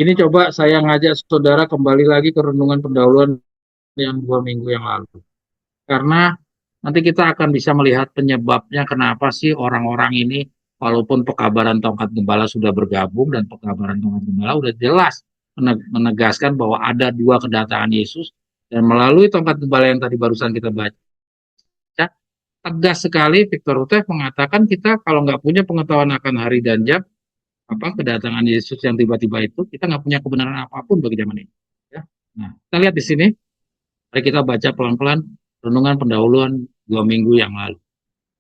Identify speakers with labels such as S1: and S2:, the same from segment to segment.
S1: Ini coba saya ngajak saudara kembali lagi ke renungan pendahuluan yang 2 minggu yang lalu. Karena nanti kita akan bisa melihat penyebabnya kenapa sih orang-orang ini, walaupun pekabaran tongkat gembala sudah bergabung dan pekabaran tongkat gembala sudah jelas menegaskan bahwa ada dua kedatangan Yesus, dan melalui tongkat gembala yang tadi barusan kita baca, tegas sekali Victor Utef mengatakan kita kalau nggak punya pengetahuan akan hari dan jam kedatangan Yesus yang tiba-tiba itu, kita nggak punya kebenaran apapun bagi zaman ini. Ya. Nah, kita lihat di sini, mari kita baca pelan-pelan renungan pendahuluan 2 minggu yang lalu.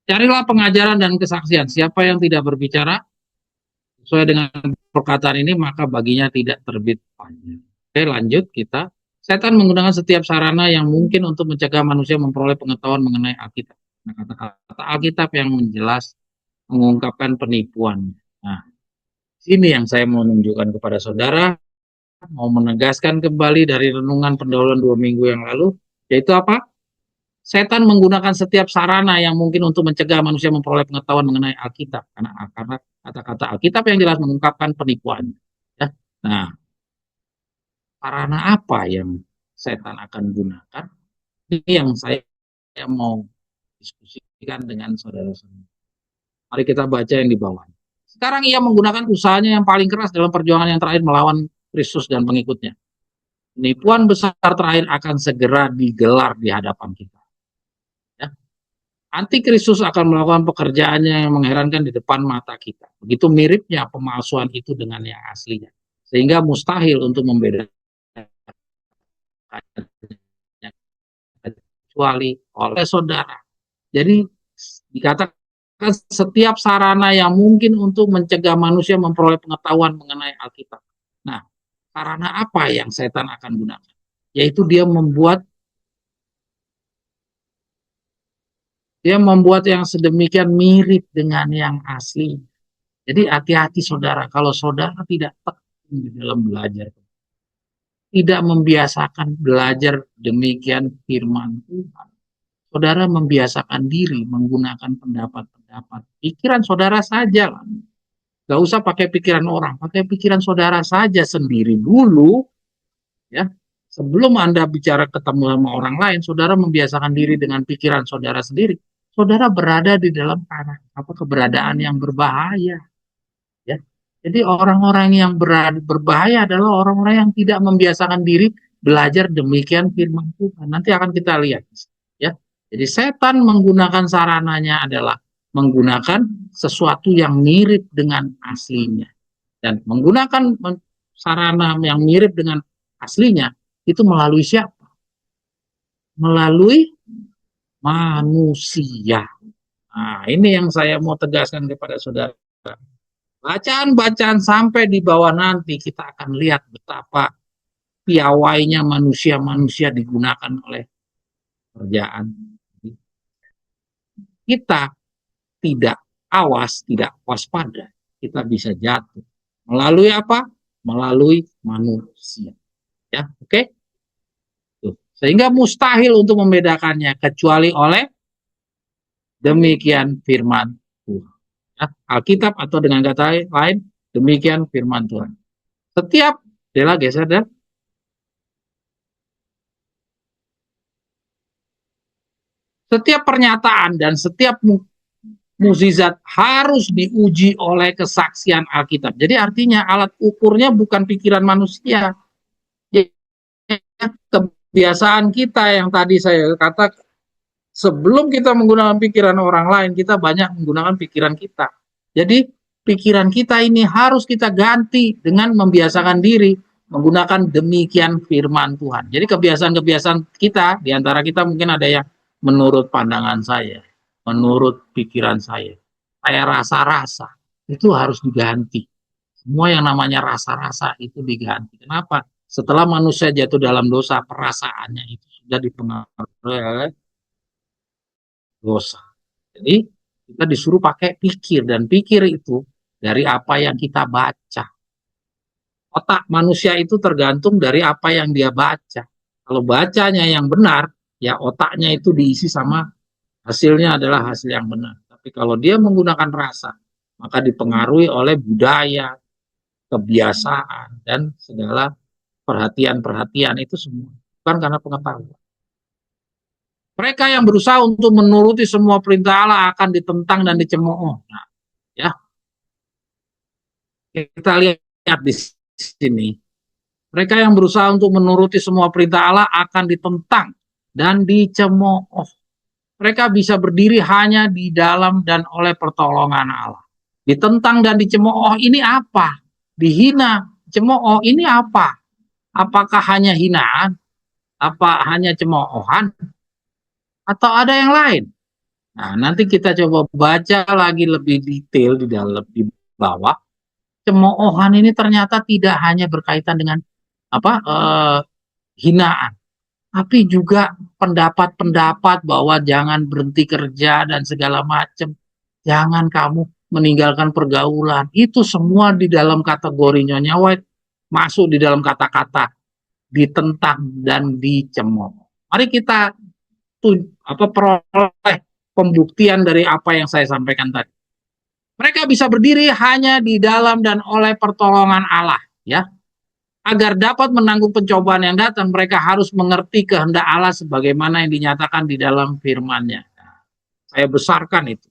S1: Carilah pengajaran dan kesaksian. Siapa yang tidak berbicara sesuai dengan perkataan ini, maka baginya tidak terbit panjang. Oke, lanjut kita. Setan menggunakan setiap sarana yang mungkin untuk mencegah manusia memperoleh pengetahuan mengenai Alkitab. Nah, kata-kata Alkitab yang menjelas mengungkapkan penipuan. Nah, sini yang saya mau menunjukkan kepada saudara, mau menegaskan kembali dari renungan pendahuluan 2 minggu yang lalu, yaitu apa? Setan menggunakan setiap sarana yang mungkin untuk mencegah manusia memperoleh pengetahuan mengenai Alkitab, karena kata-kata Alkitab yang jelas mengungkapkan penipuan. Ya. Nah, sarana apa yang setan akan gunakan? Ini yang saya mau diskusikan dengan saudara-saudara. Mari kita baca yang di bawah. Sekarang ia menggunakan usahanya yang paling keras dalam perjuangan yang terakhir melawan Kristus dan pengikutnya. Penipuan besar terakhir akan segera digelar di hadapan kita. Ya. Antikristus akan melakukan pekerjaannya yang mengherankan di depan mata kita. Begitu miripnya pemalsuan itu dengan yang aslinya. Sehingga mustahil untuk membedakannya kecuali oleh saudara. Jadi dikatakan setiap sarana yang mungkin untuk mencegah manusia memperoleh pengetahuan mengenai Alkitab. Nah, sarana apa yang setan akan gunakan? Yaitu dia membuat yang sedemikian mirip dengan yang asli. Jadi hati-hati saudara, kalau saudara tidak tekun di dalam belajar, tidak membiasakan belajar demikian firman Tuhan, saudara membiasakan diri menggunakan pendapat-pendapat pikiran saudara saja. Gak usah pakai pikiran orang, pakai pikiran saudara saja sendiri dulu, ya. Sebelum Anda bicara ketemu sama orang lain, saudara membiasakan diri dengan pikiran saudara sendiri. Saudara berada di dalam keberadaan yang berbahaya. Ya. Jadi orang-orang yang berbahaya adalah orang-orang yang tidak membiasakan diri belajar demikian firman Tuhan. Nanti akan kita lihat. Ya. Jadi setan menggunakan sarananya adalah menggunakan sesuatu yang mirip dengan aslinya. Dan menggunakan sarana yang mirip dengan aslinya itu melalui siapa? Melalui manusia. Nah, ini yang saya mau tegaskan kepada saudara. Bacaan-bacaan sampai di bawah nanti kita akan lihat betapa piawainya manusia-manusia digunakan oleh kerjaan. Kita tidak awas, tidak waspada, kita bisa jatuh. Melalui apa? Melalui manusia. Ya, oke? Sehingga mustahil untuk membedakannya kecuali oleh demikian firman Tuhan. Ya, Alkitab atau dengan kata lain, demikian firman Tuhan. Setiap, Dela geser dan setiap pernyataan dan setiap mukjizat harus diuji oleh kesaksian Alkitab. Jadi artinya alat ukurnya bukan pikiran manusia. Kebiasaan kita yang tadi saya katakan, sebelum kita menggunakan pikiran orang lain, kita banyak menggunakan pikiran kita. Jadi pikiran kita ini harus kita ganti dengan membiasakan diri menggunakan demikian firman Tuhan. Jadi kebiasaan-kebiasaan kita, diantara kita mungkin ada yang menurut pandangan saya, menurut pikiran saya rasa-rasa, itu harus diganti. Semua yang namanya rasa-rasa itu diganti. Kenapa? Setelah manusia jatuh dalam dosa, perasaannya itu sudah dipengaruhi oleh dosa. Jadi kita disuruh pakai pikir, dan pikir itu dari apa yang kita baca. Otak manusia itu tergantung dari apa yang dia baca. Kalau bacanya yang benar, ya otaknya itu diisi sama hasilnya adalah hasil yang benar. Tapi kalau dia menggunakan rasa, maka dipengaruhi oleh budaya, kebiasaan, dan segala perhatian-perhatian itu semua. Bukan karena pengetahuan. Mereka yang berusaha untuk menuruti semua perintah Allah akan ditentang dan dicemooh. Nah, ya, kita lihat di sini. Mereka yang berusaha untuk menuruti semua perintah Allah akan ditentang dan dicemooh. Mereka bisa berdiri hanya di dalam dan oleh pertolongan Allah. Ditentang dan dicemooh ini apa? Dihina, cemooh ini apa? Apakah hanya hinaan? Apa hanya cemoohan? Atau ada yang lain? Nah, nanti kita coba baca lagi lebih detail di dalam di bawah. Cemoohan ini ternyata tidak hanya berkaitan dengan apa hinaan, tapi juga pendapat-pendapat bahwa jangan berhenti kerja dan segala macam, jangan kamu meninggalkan pergaulan. Itu semua di dalam kategori Nyonya White masuk di dalam kata-kata ditentang dan dicemooh. Mari kita peroleh pembuktian dari apa yang saya sampaikan tadi. Mereka bisa berdiri hanya di dalam dan oleh pertolongan Allah, ya. Agar dapat menanggung pencobaan yang datang, mereka harus mengerti kehendak Allah sebagaimana yang dinyatakan di dalam firman-Nya. Nah, saya besarkan itu.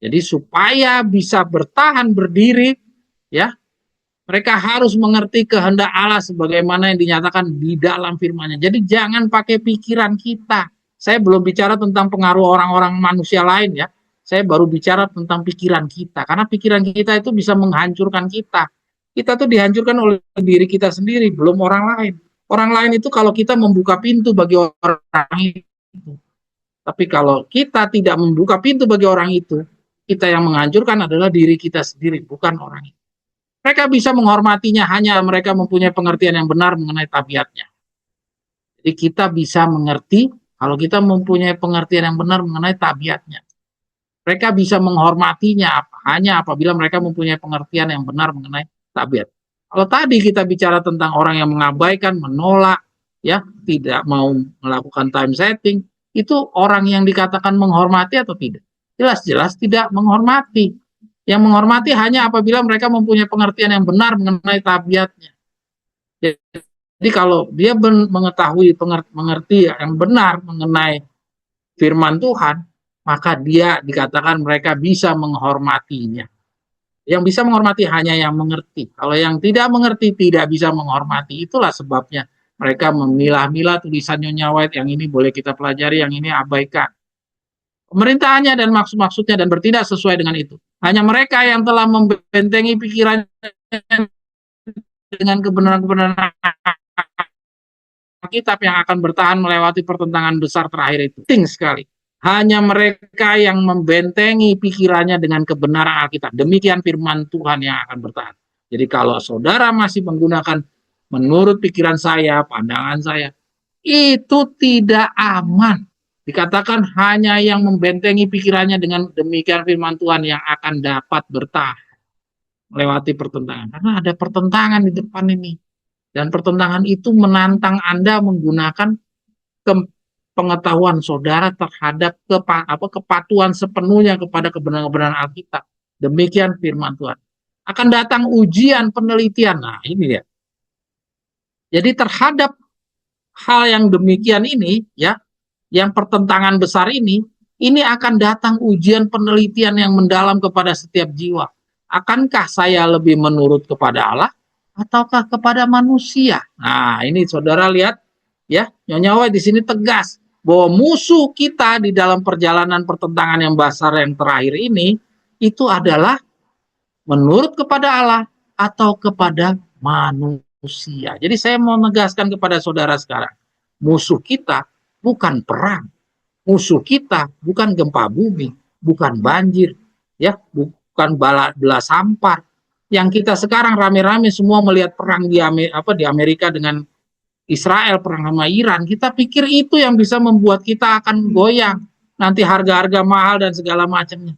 S1: Jadi supaya bisa bertahan berdiri, ya, mereka harus mengerti kehendak Allah sebagaimana yang dinyatakan di dalam firman-Nya. Jadi jangan pakai pikiran kita. Saya belum bicara tentang pengaruh orang-orang manusia lain, ya. Saya baru bicara tentang pikiran kita. Karena pikiran kita itu bisa menghancurkan kita. Kita tuh dihancurkan oleh diri kita sendiri, belum orang lain. Orang lain itu kalau kita membuka pintu bagi orang itu. Tapi kalau kita tidak membuka pintu bagi orang itu, kita yang menghancurkan adalah diri kita sendiri, bukan orang itu. Mereka bisa menghormatinya hanya mereka mempunyai pengertian yang benar mengenai tabiatnya. Jadi kita bisa mengerti kalau kita mempunyai pengertian yang benar mengenai tabiatnya. Mereka bisa menghormatinya hanya apabila mereka mempunyai pengertian yang benar mengenai tabiat. Kalau tadi kita bicara tentang orang yang mengabaikan, menolak, ya, tidak mau melakukan time setting, itu orang yang dikatakan menghormati atau tidak? Jelas-jelas tidak menghormati. Yang menghormati hanya apabila mereka mempunyai pengertian yang benar mengenai tabiatnya. Jadi kalau dia mengetahui mengerti yang benar mengenai firman Tuhan, maka dia dikatakan mereka bisa menghormatinya. Yang bisa menghormati hanya yang mengerti. Kalau yang tidak mengerti tidak bisa menghormati. Itulah sebabnya mereka memilah-milah tulisan Nyonya White, yang ini boleh kita pelajari, yang ini abaikan. Pemerintahannya dan maksud-maksudnya dan bertindak sesuai dengan itu. Hanya mereka yang telah membentengi pikirannya dengan kebenaran-kebenaran Alkitab yang akan bertahan melewati pertentangan besar terakhir itu. Penting sekali. Hanya mereka yang membentengi pikirannya dengan kebenaran Alkitab. Demikian firman Tuhan yang akan bertahan. Jadi kalau saudara masih menggunakan menurut pikiran saya, pandangan saya, itu tidak aman. Dikatakan hanya yang membentengi pikirannya dengan demikian firman Tuhan yang akan dapat bertahan melewati pertentangan. Karena ada pertentangan di depan ini. Dan pertentangan itu menantang Anda menggunakan pengetahuan saudara terhadap kepatuhan sepenuhnya kepada kebenaran-kebenaran Alkitab. Demikian firman Tuhan. Akan datang ujian penelitian. Nah, ini dia. Jadi terhadap hal yang demikian ini, ya, yang pertentangan besar ini akan datang ujian penelitian yang mendalam kepada setiap jiwa. Akankah saya lebih menurut kepada Allah ataukah kepada manusia? Nah, ini saudara lihat, ya, Nyonya White di sini tegas bahwa musuh kita di dalam perjalanan pertentangan yang besar yang terakhir ini itu adalah menurut kepada Allah atau kepada manusia. Jadi saya mau menegaskan kepada saudara sekarang, musuh kita bukan perang, musuh kita bukan gempa bumi, bukan banjir, ya, bukan bala sampar. Yang kita sekarang rame-rame semua melihat perang di Amerika dengan Israel, perang sama Iran, kita pikir itu yang bisa membuat kita akan goyang, nanti harga-harga mahal dan segala macamnya.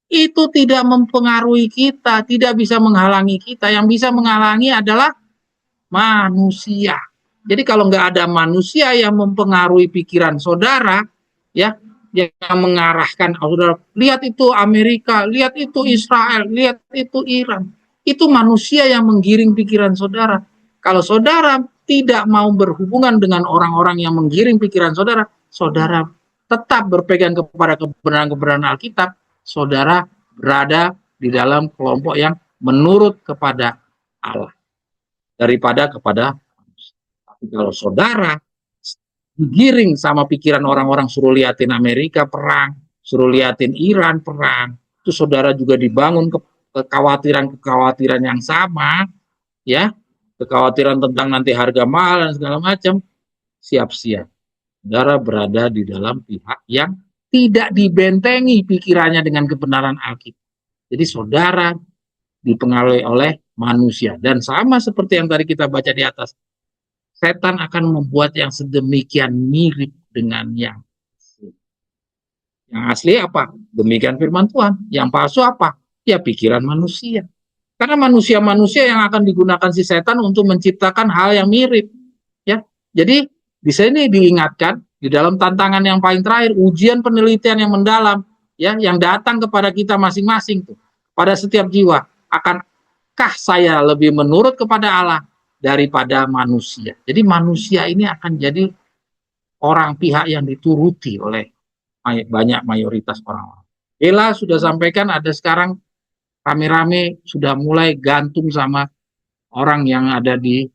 S1: Itu tidak mempengaruhi kita, tidak bisa menghalangi kita. Yang bisa menghalangi adalah manusia. Jadi kalau nggak ada manusia yang mempengaruhi pikiran saudara, ya, yang mengarahkan saudara, lihat itu Amerika, lihat itu Israel, lihat itu Iran. Itu manusia yang menggiring pikiran saudara. Kalau saudara tidak mau berhubungan dengan orang-orang yang menggiring pikiran saudara, saudara tetap berpegang kepada kebenaran-kebenaran Alkitab, saudara berada di dalam kelompok yang menurut kepada Allah daripada kepada manusia. Tapi kalau saudara digiring sama pikiran orang-orang, suruh liatin Amerika perang, suruh liatin Iran perang, itu saudara juga dibangun kekhawatiran-kekhawatiran yang sama, ya, kekhawatiran tentang nanti harga mahal dan segala macam, siap-siap. Saudara berada di dalam pihak yang tidak dibentengi pikirannya dengan kebenaran Alkitab. Jadi saudara dipengaruhi oleh manusia. Dan sama seperti yang tadi kita baca di atas, setan akan membuat yang sedemikian mirip dengan yang asli. Yang asli apa? Demikian firman Tuhan. Yang palsu apa? Ya pikiran manusia. Karena manusia-manusia yang akan digunakan si setan untuk menciptakan hal yang mirip. Ya, jadi di sini diingatkan di dalam tantangan yang paling terakhir, ujian penelitian yang mendalam, ya, yang datang kepada kita masing-masing tuh, pada setiap jiwa, akankah saya lebih menurut kepada Allah daripada manusia? Jadi manusia ini akan jadi orang pihak yang dituruti oleh banyak mayoritas orang-orang. Ella sudah sampaikan ada sekarang rame-rame sudah mulai gantung sama orang yang ada di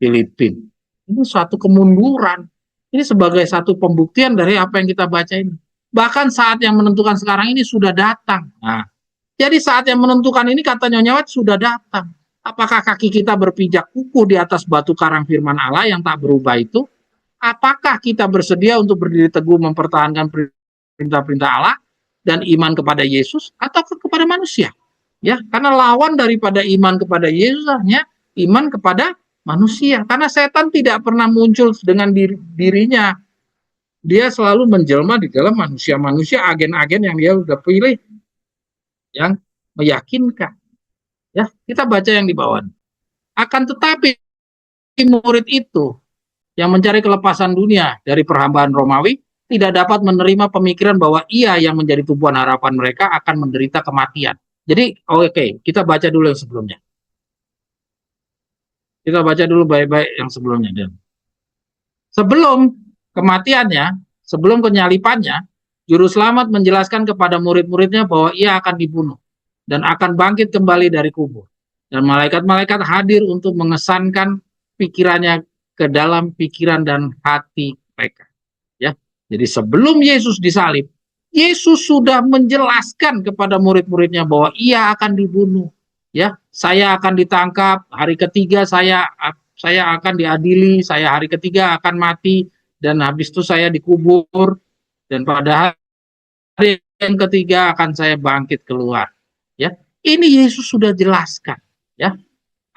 S1: Filipina. Ini suatu kemunduran. Ini sebagai satu pembuktian dari apa yang kita baca ini. Bahkan saat yang menentukan sekarang ini sudah datang. Nah, jadi saat yang menentukan ini kata Nyonya Wat sudah datang. Apakah kaki kita berpijak kukuh di atas batu karang firman Allah yang tak berubah itu? Apakah kita bersedia untuk berdiri teguh mempertahankan perintah-perintah Allah dan iman kepada Yesus atau kepada manusia? Ya, karena lawan daripada iman kepada Yesus hanya iman kepada manusia. Karena setan tidak pernah muncul dengan dirinya. Dia selalu menjelma di dalam manusia-manusia, agen-agen yang dia sudah pilih, yang meyakinkan. Ya, kita baca yang di bawah. Akan tetapi murid itu yang mencari kelepasan dunia dari perhambaan Romawi tidak dapat menerima pemikiran bahwa ia yang menjadi tumpuan harapan mereka akan menderita kematian. Jadi, oke, kita baca dulu yang sebelumnya. Kita baca dulu baik-baik yang sebelumnya. Dan sebelum kematiannya, sebelum penyalipannya, Juru Selamat menjelaskan kepada murid-muridnya bahwa ia akan dibunuh dan akan bangkit kembali dari kubur. Dan malaikat-malaikat hadir untuk mengesankan pikirannya ke dalam pikiran dan hati mereka. Ya, jadi sebelum Yesus disalib, Yesus sudah menjelaskan kepada murid-muridnya bahwa ia akan dibunuh. Ya, saya akan ditangkap, hari ketiga saya akan diadili, saya hari ketiga akan mati, dan habis itu saya dikubur, dan pada hari yang ketiga akan saya bangkit keluar. Ya, ini Yesus sudah jelaskan. Ya,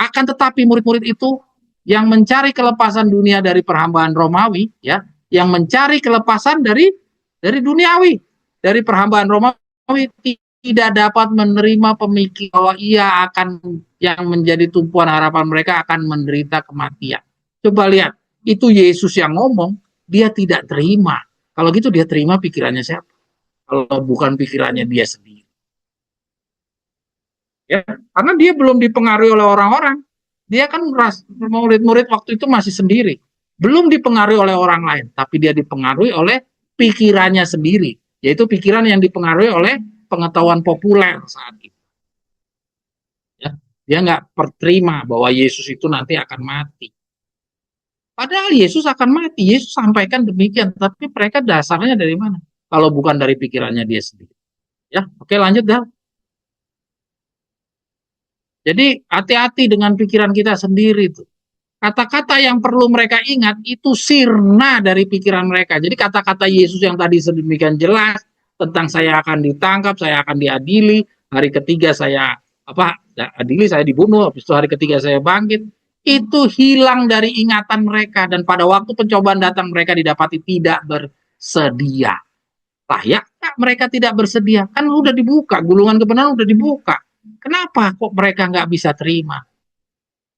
S1: akan tetapi murid-murid itu yang mencari kelepasan dunia dari perhambaan Romawi, ya, yang mencari kelepasan dari duniawi, dari perhambaan Romawi, tidak dapat menerima pemikiran bahwa ia akan yang menjadi tumpuan harapan mereka akan menderita kematian. Coba lihat, itu Yesus yang ngomong, dia tidak terima. Kalau gitu dia terima pikirannya siapa? Kalau bukan pikirannya dia sendiri. Ya, karena dia belum dipengaruhi oleh orang-orang. Dia kan murid-murid waktu itu masih sendiri. Belum dipengaruhi oleh orang lain, tapi dia dipengaruhi oleh pikirannya sendiri, yaitu pikiran yang dipengaruhi oleh pengetahuan populer saat itu. Ya, dia nggak terima bahwa Yesus itu nanti akan mati. Padahal Yesus akan mati, Yesus sampaikan demikian, tapi mereka dasarnya dari mana? Kalau bukan dari pikirannya dia sendiri. Ya, oke lanjut dah. Jadi hati-hati dengan pikiran kita sendiri tuh. Kata-kata yang perlu mereka ingat itu sirna dari pikiran mereka. Jadi kata-kata Yesus yang tadi sedemikian jelas tentang saya akan ditangkap, saya akan diadili, hari ketiga saya adili, saya dibunuh, habis itu hari ketiga saya bangkit, itu hilang dari ingatan mereka, dan pada waktu pencobaan datang mereka didapati tidak bersedia. Layak mereka tidak bersedia? Kan udah dibuka, gulungan kebenaran udah dibuka. Kenapa kok mereka nggak bisa terima?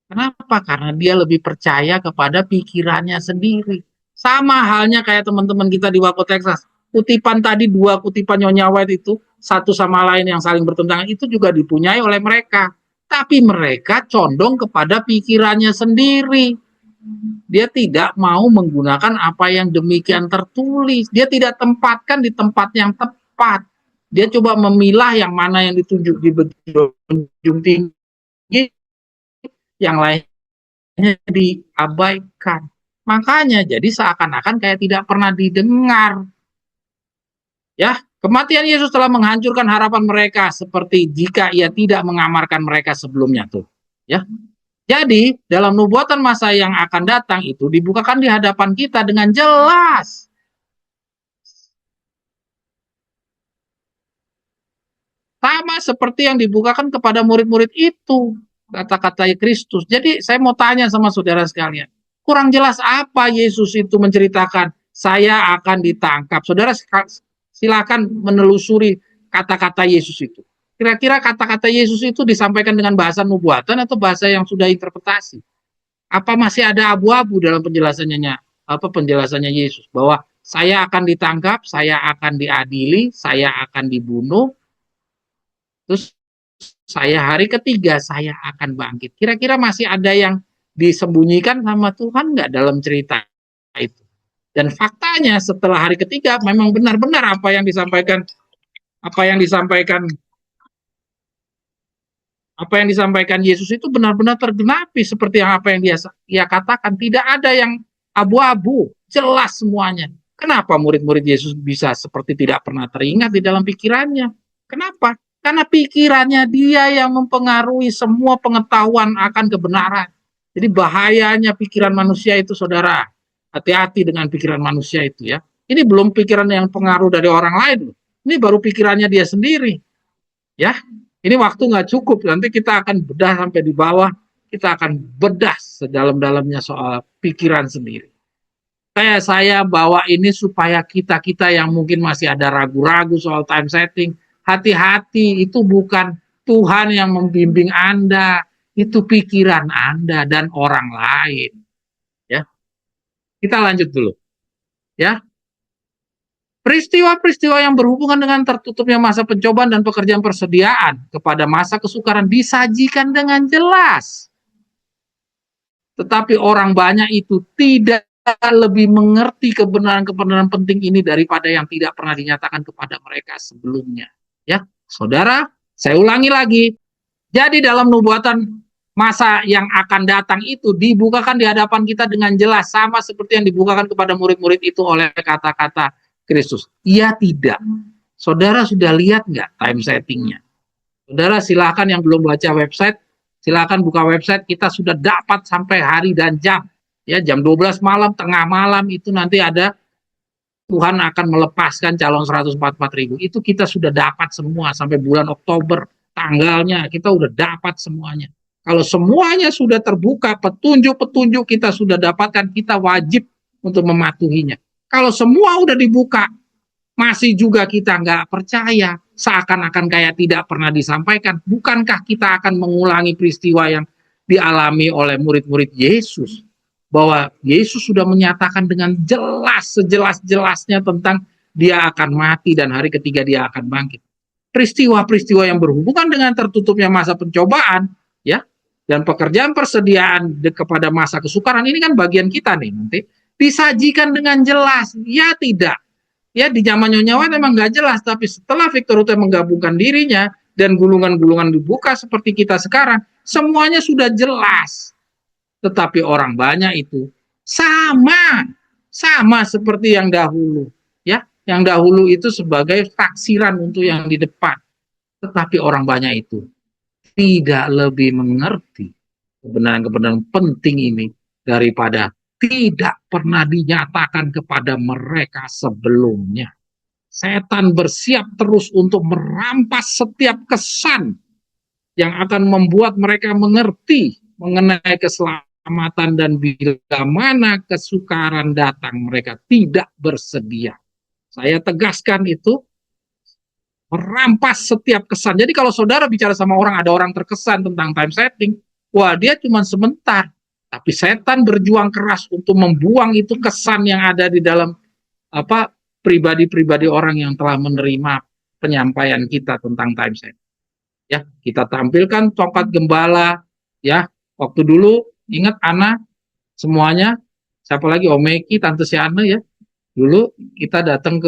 S1: Kenapa? Karena dia lebih percaya kepada pikirannya sendiri. Sama halnya kayak teman-teman kita di Waco Texas. Kutipan tadi, dua kutipan Nyonya White itu, satu sama lain yang saling bertentangan, itu juga dipunyai oleh mereka. Tapi mereka condong kepada pikirannya sendiri. Dia tidak mau menggunakan apa yang demikian tertulis. Dia tidak tempatkan di tempat yang tepat. Dia coba memilah yang mana yang ditunjuk di ujung tinggi, yang lainnya diabaikan. Makanya jadi seakan-akan kayak tidak pernah didengar. Ya, kematian Yesus telah menghancurkan harapan mereka seperti jika ia tidak mengamarkan mereka sebelumnya tuh. Ya. Jadi, dalam nubuatan masa yang akan datang itu dibukakan di hadapan kita dengan jelas. Sama seperti yang dibukakan kepada murid-murid itu, kata-kata Kristus. Jadi, saya mau tanya sama saudara sekalian, kurang jelas apa Yesus itu menceritakan, saya akan ditangkap. Saudara silakan menelusuri kata-kata Yesus itu. Kira-kira kata-kata Yesus itu disampaikan dengan bahasa nubuatan atau bahasa yang sudah interpretasi? Apa masih ada abu-abu dalam penjelasannya Yesus bahwa saya akan ditangkap, saya akan diadili, saya akan dibunuh, terus saya hari ketiga saya akan bangkit. Kira-kira masih ada yang disembunyikan sama Tuhan nggak dalam cerita itu? Dan faktanya setelah hari ketiga memang benar-benar apa yang disampaikan Yesus itu benar-benar tergenapi seperti yang apa yang dia katakan. Tidak ada yang abu-abu, jelas semuanya. Kenapa murid-murid Yesus bisa seperti tidak pernah teringat di dalam pikirannya? Kenapa? Karena pikirannya dia yang mempengaruhi semua pengetahuan akan kebenaran. Jadi bahayanya pikiran manusia itu, saudara. Hati-hati dengan pikiran manusia itu ya. Ini belum pikiran yang pengaruh dari orang lain. Ini baru pikirannya dia sendiri. Ya, ini waktu nggak cukup. Nanti kita akan bedah sampai di bawah. Kita akan bedah sedalam-dalamnya soal pikiran sendiri. Kayak saya bawa ini supaya kita-kita yang mungkin masih ada ragu-ragu soal time setting, hati-hati, itu bukan Tuhan yang membimbing Anda, itu pikiran Anda dan orang lain. Ya, kita lanjut dulu. Ya, peristiwa-peristiwa yang berhubungan dengan tertutupnya masa pencobaan dan pekerjaan persediaan kepada masa kesukaran disajikan dengan jelas. Tetapi orang banyak itu tidak lebih mengerti kebenaran-kebenaran penting ini daripada yang tidak pernah dinyatakan kepada mereka sebelumnya. Ya, saudara, saya ulangi lagi. Jadi dalam nubuatan masa yang akan datang itu dibukakan di hadapan kita dengan jelas, sama seperti yang dibukakan kepada murid-murid itu oleh kata-kata Kristus. Iya tidak. Saudara sudah lihat nggak time settingnya? Saudara silakan yang belum baca website, silakan buka website, kita sudah dapat sampai hari dan jam. Ya, jam 12 malam, tengah malam itu nanti ada Tuhan akan melepaskan calon 144.000. Itu kita sudah dapat semua sampai bulan Oktober. Tanggalnya kita sudah dapat semuanya. Kalau semuanya sudah terbuka, petunjuk-petunjuk kita sudah dapatkan, kita wajib untuk mematuhinya. Kalau semua sudah dibuka, masih juga kita nggak percaya, seakan-akan kayak tidak pernah disampaikan. Bukankah kita akan mengulangi peristiwa yang dialami oleh murid-murid Yesus? Bahwa Yesus sudah menyatakan dengan jelas, sejelas-jelasnya tentang dia akan mati dan hari ketiga dia akan bangkit. Peristiwa-peristiwa yang berhubungan dengan tertutupnya masa pencobaan, ya, dan pekerjaan persediaan kepada masa kesukaran, ini kan bagian kita nih nanti, disajikan dengan jelas. Ya tidak. Ya di zaman Nyonya Wan memang nggak jelas, tapi setelah Victor Hugo menggabungkan dirinya dan gulungan-gulungan dibuka seperti kita sekarang, semuanya sudah jelas. Tetapi orang banyak itu sama seperti yang dahulu, ya, yang dahulu itu sebagai taksiran untuk yang di depan. Tetapi orang banyak itu tidak lebih mengerti kebenaran-kebenaran penting ini daripada tidak pernah dinyatakan kepada mereka sebelumnya. Setan bersiap terus untuk merampas setiap kesan yang akan membuat mereka mengerti mengenai keselamatan, dan bila mana kesukaran datang mereka tidak bersedia. Saya tegaskan itu, merampas setiap kesan. Jadi kalau saudara bicara sama orang, ada orang terkesan tentang time setting, wah dia cuma sebentar. Tapi setan berjuang keras untuk membuang itu kesan yang ada di dalam pribadi-pribadi orang yang telah menerima penyampaian kita tentang time setting. Ya, kita tampilkan tongkat gembala, ya. Waktu dulu ingat Ana semuanya, siapa lagi Omeki, Tante Siana ya. Dulu kita datang ke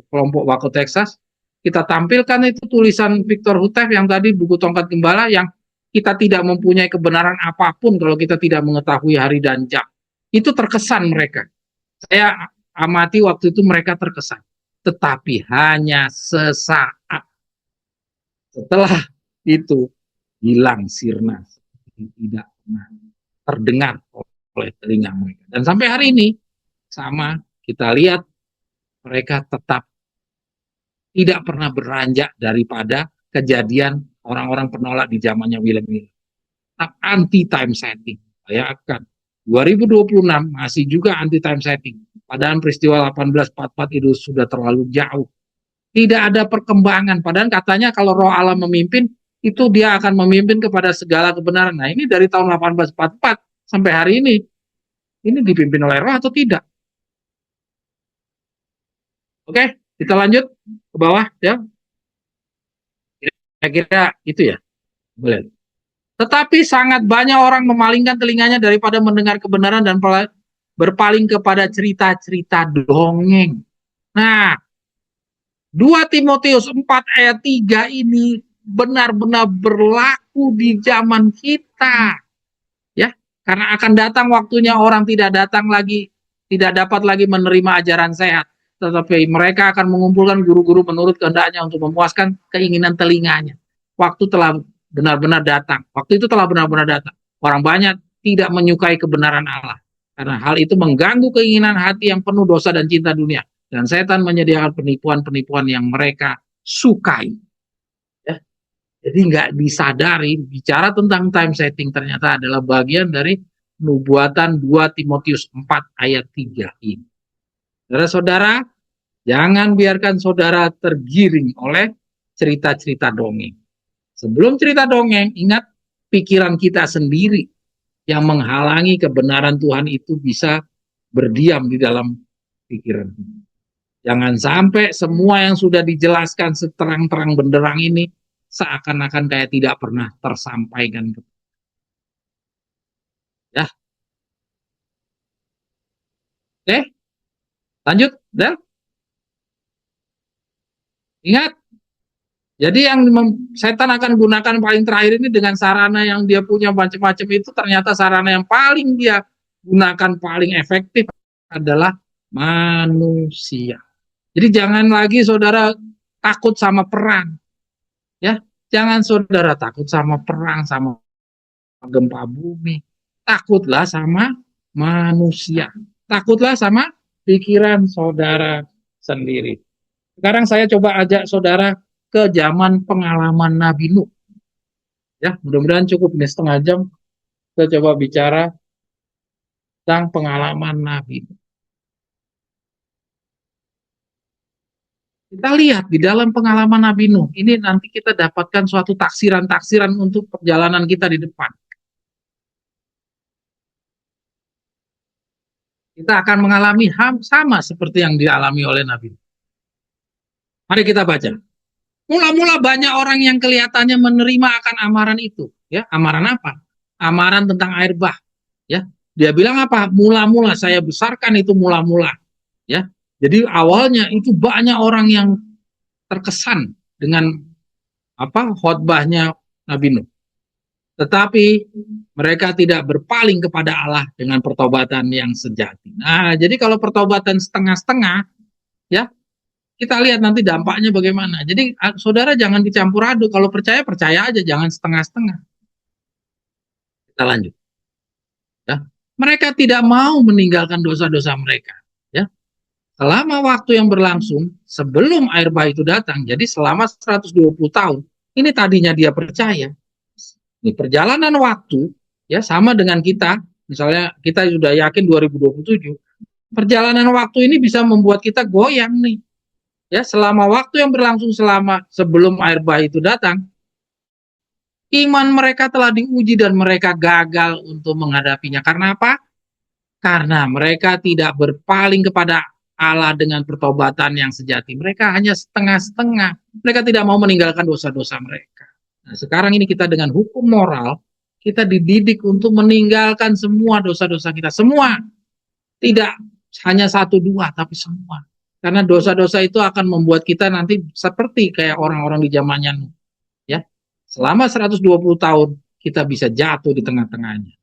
S1: kelompok Wako Texas, kita tampilkan itu tulisan Victor Hutef yang tadi buku tongkat gembala yang kita tidak mempunyai kebenaran apapun kalau kita tidak mengetahui hari dan jam. Itu terkesan mereka. Saya amati waktu itu mereka terkesan. Tetapi hanya sesaat setelah itu hilang sirna, tidak pernah terdengar oleh telinga mereka. Dan sampai hari ini sama kita lihat mereka tetap tidak pernah beranjak daripada kejadian orang-orang penolak di zamannya William Miller. Anti time setting. Bayangkan 2026 masih juga anti time setting. Padahal peristiwa 1844 itu sudah terlalu jauh. Tidak ada perkembangan. Padahal katanya kalau Roh Allah memimpin, itu dia akan memimpin kepada segala kebenaran. Nah ini dari tahun 1844 sampai hari ini dipimpin oleh Roh atau tidak? Oke, kita lanjut ke bawah ya. Kira-kira itu ya. Boleh. Tetapi sangat banyak orang memalingkan telinganya daripada mendengar kebenaran dan berpaling kepada cerita-cerita dongeng. Nah, 2 Timotius 4 ayat 3 ini benar-benar berlaku di zaman kita. Ya, karena akan datang waktunya orang tidak dapat lagi menerima ajaran sehat, tetapi mereka akan mengumpulkan guru-guru menurut kehendaknya untuk memuaskan keinginan telinganya. Waktu telah benar-benar datang. Waktu itu telah benar-benar datang. Orang banyak tidak menyukai kebenaran Allah. Karena hal itu mengganggu keinginan hati yang penuh dosa dan cinta dunia. Dan setan menyediakan penipuan-penipuan yang mereka sukai. Ya. Jadi nggak disadari, bicara tentang time setting ternyata adalah bagian dari nubuatan 2 Timotius 4 ayat 3 ini. Saudara-saudara, jangan biarkan saudara tergiring oleh cerita-cerita dongeng. Sebelum cerita dongeng, ingat pikiran kita sendiri yang menghalangi kebenaran Tuhan itu bisa berdiam di dalam pikiran. Jangan sampai semua yang sudah dijelaskan seterang-terang benderang ini seakan-akan kayak tidak pernah tersampaikan. Ya, oke, lanjut, Del. Ingat, jadi yang setan akan gunakan paling terakhir ini dengan sarana yang dia punya macam-macam itu ternyata sarana yang paling dia gunakan paling efektif adalah manusia. Jadi jangan lagi saudara takut sama perang. Ya, jangan saudara takut sama perang, sama gempa bumi. Takutlah sama manusia. Takutlah sama pikiran saudara sendiri. Sekarang saya coba ajak saudara ke zaman pengalaman Nabi Nuh. Ya, mudah-mudahan cukup ini setengah jam. Kita coba bicara tentang pengalaman Nabi Nuh. Kita lihat di dalam pengalaman Nabi Nuh, ini nanti kita dapatkan suatu taksiran-taksiran untuk perjalanan kita di depan. Kita akan mengalami sama seperti yang dialami oleh Nabi Nuh. Mari kita baca. Mula-mula banyak orang yang kelihatannya menerima akan amaran itu. Ya, amaran apa? Amaran tentang air bah. Ya, dia bilang apa? Mula-mula saya besarkan itu mula-mula. Ya, jadi awalnya itu banyak orang yang terkesan dengan apa khotbahnya Nabi Nuh. Tetapi mereka tidak berpaling kepada Allah dengan pertobatan yang sejati. Nah, jadi kalau pertobatan setengah-setengah, ya kita lihat nanti dampaknya bagaimana. Jadi saudara jangan dicampur aduk. Kalau percaya percaya aja, jangan setengah-setengah. Kita lanjut. Ya. Mereka tidak mau meninggalkan dosa-dosa mereka. Ya. Selama waktu yang berlangsung sebelum air bah itu datang, jadi selama 120 tahun, ini tadinya dia percaya. Ini perjalanan waktu, ya sama dengan kita, misalnya kita sudah yakin 2027, perjalanan waktu ini bisa membuat kita goyang nih. Ya, selama waktu yang berlangsung selama sebelum air bah itu datang, iman mereka telah diuji dan mereka gagal untuk menghadapinya. Karena apa? Karena mereka tidak berpaling kepada Allah dengan pertobatan yang sejati. Mereka hanya setengah-setengah. Mereka tidak mau meninggalkan dosa-dosa mereka. Nah, sekarang ini kita dengan hukum moral, kita dididik untuk meninggalkan semua dosa-dosa kita. Semua. Tidak hanya satu dua, tapi semua. Karena dosa-dosa itu akan membuat kita nanti seperti kayak orang-orang di zamannya Nuh. Ya. Selama 120 tahun, kita bisa jatuh di tengah-tengahnya.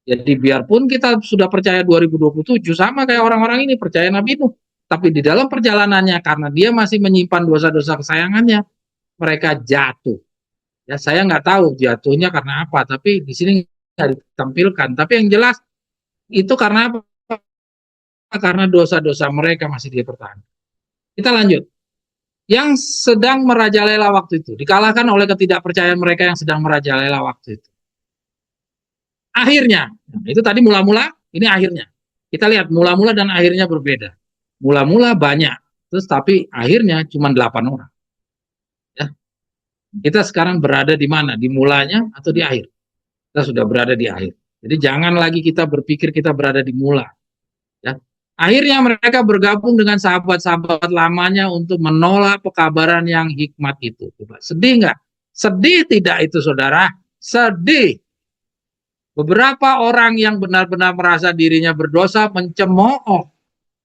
S1: Jadi biarpun kita sudah percaya 2027, sama kayak orang-orang ini percaya Nabi Nuh. Tapi di dalam perjalanannya, karena dia masih menyimpan dosa-dosa kesayangannya, mereka jatuh. Ya, saya nggak tahu jatuhnya karena apa, tapi di sini nggak ditampilkan. Tapi yang jelas itu karena apa? Karena dosa-dosa mereka masih dia pertahankan. Kita lanjut. Yang sedang merajalela waktu itu dikalahkan oleh ketidakpercayaan mereka yang sedang merajalela waktu itu. Akhirnya, nah, itu tadi mula-mula, ini akhirnya. Kita lihat mula-mula dan akhirnya berbeda. Mula-mula banyak, terus tapi akhirnya cuma 8 orang. Ya. Kita sekarang berada di mana? Di mulanya atau di akhir? Kita sudah berada di akhir. Jadi jangan lagi kita berpikir kita berada di mula. Ya. Akhirnya mereka bergabung dengan sahabat-sahabat lamanya untuk menolak pekabaran yang hikmat itu. Coba, sedih nggak? Sedih tidak itu, saudara? Sedih. Beberapa orang yang benar-benar merasa dirinya berdosa mencemooh,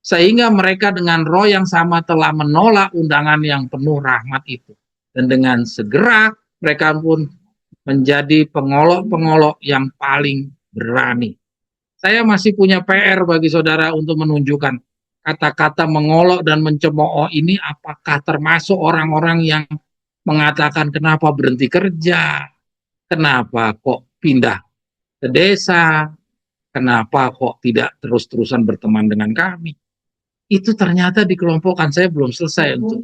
S1: sehingga mereka dengan roh yang sama telah menolak undangan yang penuh rahmat itu. Dan dengan segera mereka pun menjadi pengolok-pengolok yang paling berani. Saya masih punya PR bagi saudara untuk menunjukkan kata-kata mengolok dan mencemooh ini apakah termasuk orang-orang yang mengatakan kenapa berhenti kerja, kenapa kok pindah ke desa, kenapa kok tidak terus-terusan berteman dengan kami. Itu ternyata dikelompokkan. Saya belum selesai untuk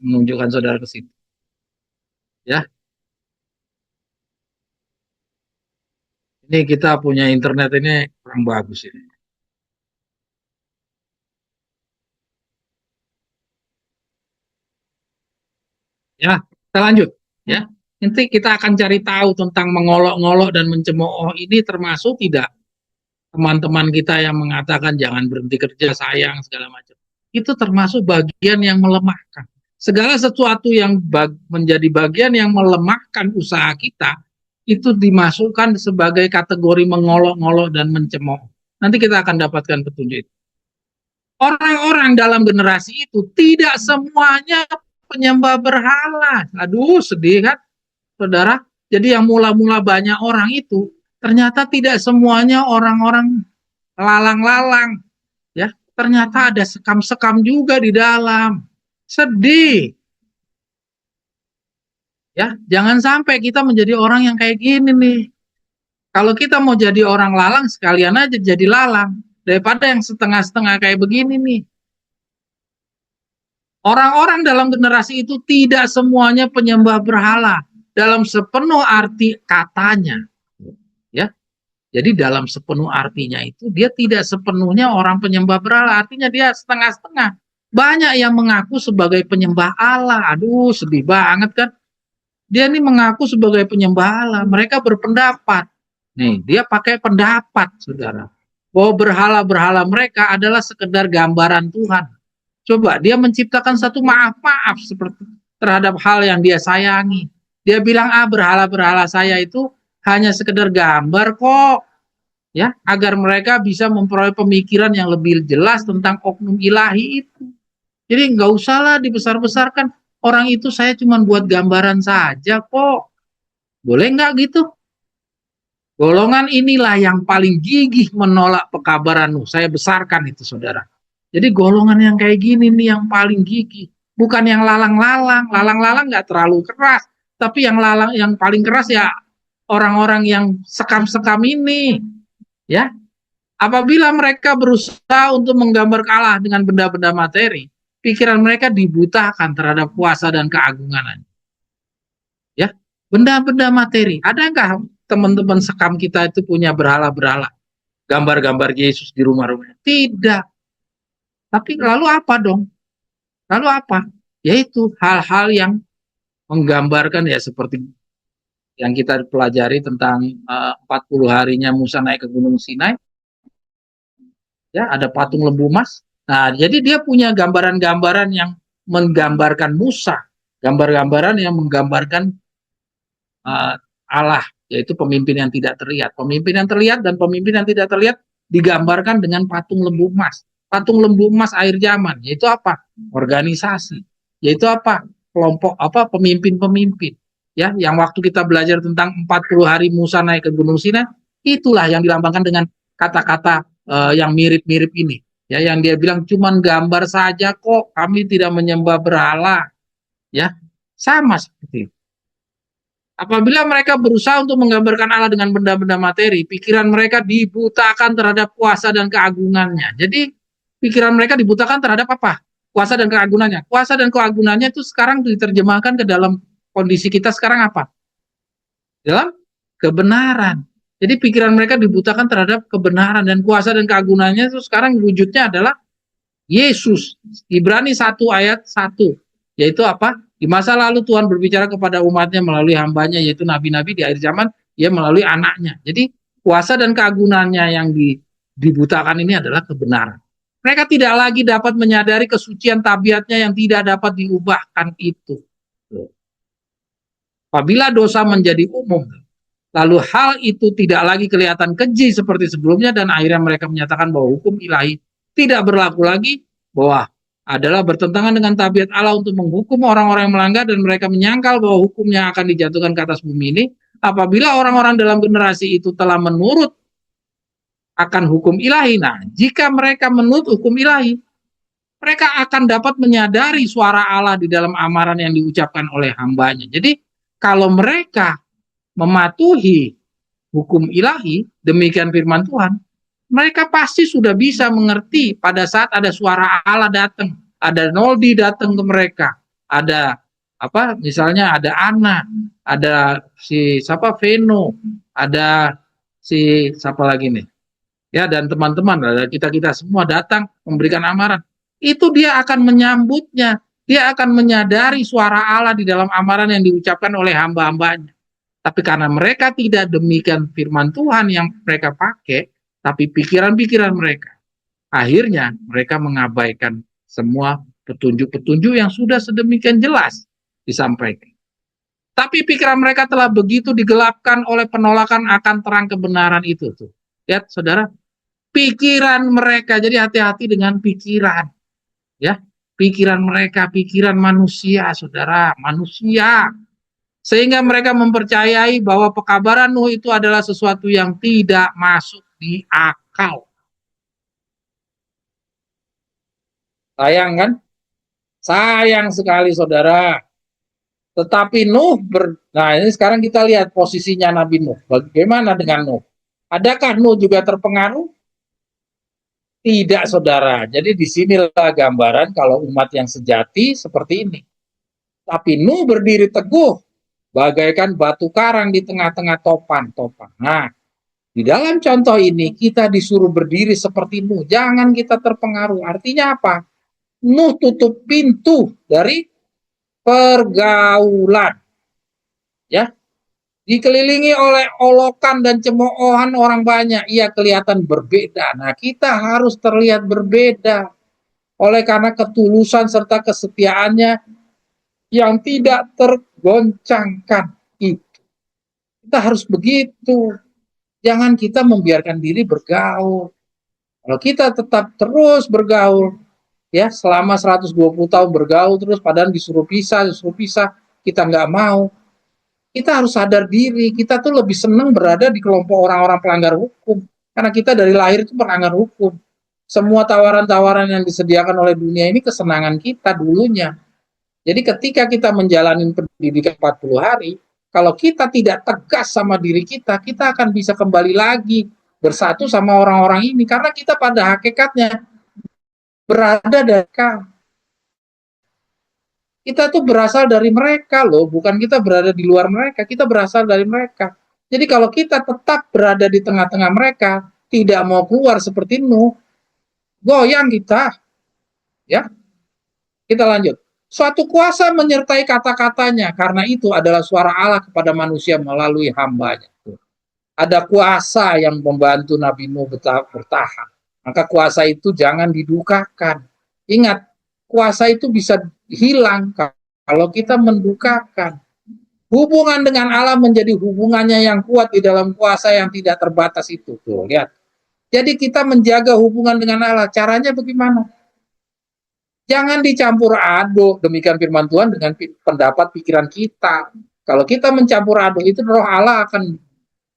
S1: menunjukkan saudara ke situ. Ya, ini kita punya internet ini kurang bagus ini. Ya, kita lanjut. Ya, nanti kita akan cari tahu tentang mengolok-ngolok dan mencemooh ini termasuk tidak teman-teman kita yang mengatakan jangan berhenti kerja, sayang segala macam. Itu termasuk bagian yang melemahkan. Segala sesuatu yang menjadi bagian yang melemahkan usaha kita itu dimasukkan sebagai kategori mengolok-ngolok dan mencemooh. Nanti kita akan dapatkan petunjuk itu. Orang-orang dalam generasi itu tidak semuanya penyembah berhala. Aduh, sedih kan, saudara? Jadi yang mula-mula banyak orang itu ternyata tidak semuanya orang-orang lalang-lalang, ya. Ternyata ada sekam-sekam juga di dalam. Sedih, ya. Jangan sampai kita menjadi orang yang kayak gini nih. Kalau kita mau jadi orang lalang, sekalian aja jadi lalang daripada yang setengah-setengah kayak begini nih. Orang-orang dalam generasi itu tidak semuanya penyembah berhala dalam sepenuh arti katanya, ya. Jadi dalam sepenuh artinya itu dia tidak sepenuhnya orang penyembah berhala, artinya dia setengah-setengah. Banyak yang mengaku sebagai penyembah Allah. Aduh, sedih banget kan. Dia ini mengaku sebagai penyembah Allah. Mereka berpendapat. Nih, dia pakai pendapat, saudara. Bahwa berhala-berhala mereka adalah sekedar gambaran Tuhan. Coba, dia menciptakan satu maaf-maaf seperti terhadap hal yang dia sayangi. Dia bilang, berhala-berhala saya itu hanya sekedar gambar kok, ya, agar mereka bisa memperoleh pemikiran yang lebih jelas tentang oknum ilahi itu. Jadi nggak usahlah dibesar-besarkan. Orang itu saya cuma buat gambaran saja kok. Boleh nggak gitu? Golongan inilah yang paling gigih menolak pekabaran Nuh. Saya besarkan itu, saudara. Jadi golongan yang kayak gini nih yang paling gigih. Bukan yang lalang-lalang. Lalang-lalang nggak terlalu keras. Tapi yang lalang, yang paling keras ya orang-orang yang sekam-sekam ini. Ya, apabila mereka berusaha untuk menggambar kalah dengan benda-benda materi, pikiran mereka dibutakan terhadap kuasa dan keagungan. Ya, benda-benda materi. Ada nggak teman-teman sekam kita itu punya berhala-berhala, gambar-gambar Yesus di rumah-rumahnya? Tidak. Tapi lalu apa dong? Lalu apa? Yaitu hal-hal yang menggambarkan ya seperti yang kita pelajari tentang 40 harinya Musa naik ke Gunung Sinai. Ya, ada patung lembu emas. Nah, jadi dia punya gambaran-gambaran yang menggambarkan Musa, gambar-gambaran yang menggambarkan Allah, yaitu pemimpin yang tidak terlihat. Pemimpin yang terlihat dan pemimpin yang tidak terlihat digambarkan dengan patung lembu emas. Patung lembu emas akhir zaman, yaitu apa? Organisasi. Yaitu apa? Kelompok apa? Pemimpin-pemimpin. Ya, yang waktu kita belajar tentang 40 hari Musa naik ke Gunung Sinai, itulah yang dilambangkan dengan kata-kata yang mirip-mirip ini. Ya, yang dia bilang cuman gambar saja kok, kami tidak menyembah berhala. Ya, sama seperti itu. Apabila mereka berusaha untuk menggambarkan Allah dengan benda-benda materi, pikiran mereka dibutakan terhadap kuasa dan keagungannya. Jadi pikiran mereka dibutakan terhadap apa? Kuasa dan keagungannya. Kuasa dan keagungannya itu sekarang diterjemahkan ke dalam kondisi kita sekarang apa? Dalam kebenaran. Jadi pikiran mereka dibutakan terhadap kebenaran dan kuasa dan keagungannya itu sekarang wujudnya adalah Yesus. Ibrani 1 ayat 1. Yaitu apa? Di masa lalu Tuhan berbicara kepada umatnya melalui hambanya, yaitu nabi-nabi. Di akhir zaman dia melalui anaknya. Jadi kuasa dan keagungannya yang dibutakan ini adalah kebenaran. Mereka tidak lagi dapat menyadari kesucian tabiatnya yang tidak dapat diubahkan itu. Apabila dosa menjadi umum, lalu hal itu tidak lagi kelihatan keji seperti sebelumnya, dan akhirnya mereka menyatakan bahwa hukum ilahi tidak berlaku lagi, bahwa adalah bertentangan dengan tabiat Allah untuk menghukum orang-orang yang melanggar, dan mereka menyangkal bahwa hukumnya akan dijatuhkan ke atas bumi ini. Apabila orang-orang dalam generasi itu telah menurut akan hukum ilahi, nah jika mereka menurut hukum ilahi, mereka akan dapat menyadari suara Allah di dalam amaran yang diucapkan oleh hambanya. Jadi kalau mereka mematuhi hukum ilahi, demikian firman Tuhan, mereka pasti sudah bisa mengerti pada saat ada suara Allah datang, ada Noldi datang ke mereka, ada apa misalnya ada Ana, ada si siapa Veno, ada si siapa lagi nih, ya, dan teman-teman, ada kita semua datang memberikan amaran, itu dia akan menyambutnya, dia akan menyadari suara Allah di dalam amaran yang diucapkan oleh hamba-hambanya. Tapi karena mereka tidak demikian firman Tuhan yang mereka pakai, tapi pikiran-pikiran mereka, akhirnya mereka mengabaikan semua petunjuk-petunjuk yang sudah sedemikian jelas disampaikan. Tapi pikiran mereka telah begitu digelapkan oleh penolakan akan terang kebenaran itu. Tuh. Lihat saudara, pikiran mereka, jadi hati-hati dengan pikiran. Ya, pikiran mereka, pikiran manusia, saudara, manusia. Sehingga mereka mempercayai bahwa pekabaran Nuh itu adalah sesuatu yang tidak masuk di akal. Sayang kan? Sayang sekali saudara. Tetapi Nuh, nah ini sekarang kita lihat posisinya Nabi Nuh. Bagaimana dengan Nuh? Adakah Nuh juga terpengaruh? Tidak saudara. Jadi disinilah gambaran kalau umat yang sejati seperti ini. Tapi Nuh berdiri teguh bagaikan batu karang di tengah-tengah topan-topan. Nah, di dalam contoh ini kita disuruh berdiri seperti Nuh. Jangan kita terpengaruh. Artinya apa? Nuh tutup pintu dari pergaulan. Ya, dikelilingi oleh olokan dan cemoohan orang banyak. Ia kelihatan berbeda. Nah, kita harus terlihat berbeda. Oleh karena ketulusan serta kesetiaannya yang tidak tergoncangkan itu. Kita harus begitu. Jangan kita membiarkan diri bergaul. Kalau kita tetap terus bergaul, ya selama 120 tahun bergaul terus, padahal disuruh pisah, kita nggak mau. Kita harus sadar diri, kita tuh lebih senang berada di kelompok orang-orang pelanggar hukum. Karena kita dari lahir itu pelanggar hukum. Semua tawaran-tawaran yang disediakan oleh dunia ini kesenangan kita dulunya. Jadi ketika kita menjalani pendidikan 40 hari, kalau kita tidak tegas sama diri kita, kita akan bisa kembali lagi bersatu sama orang-orang ini. Karena kita pada hakikatnya berada dari kita tuh berasal dari mereka loh, bukan kita berada di luar mereka, kita berasal dari mereka. Jadi kalau kita tetap berada di tengah-tengah mereka, tidak mau keluar seperti Nuh, goyang kita. Ya, kita lanjut. Suatu kuasa menyertai kata-katanya, karena itu adalah suara Allah kepada manusia melalui hambanya. Ada kuasa yang membantu Nabi Nuh bertahan. Maka kuasa itu jangan didukakan. Ingat, kuasa itu bisa hilang kalau kita mendukakan. Hubungan dengan Allah menjadi hubungannya yang kuat di dalam kuasa yang tidak terbatas itu. Tuh, lihat. Jadi kita menjaga hubungan dengan Allah. Caranya bagaimana? Jangan dicampur aduk, demikian firman Tuhan, dengan pendapat pikiran kita. Kalau kita mencampur aduk itu, roh Allah akan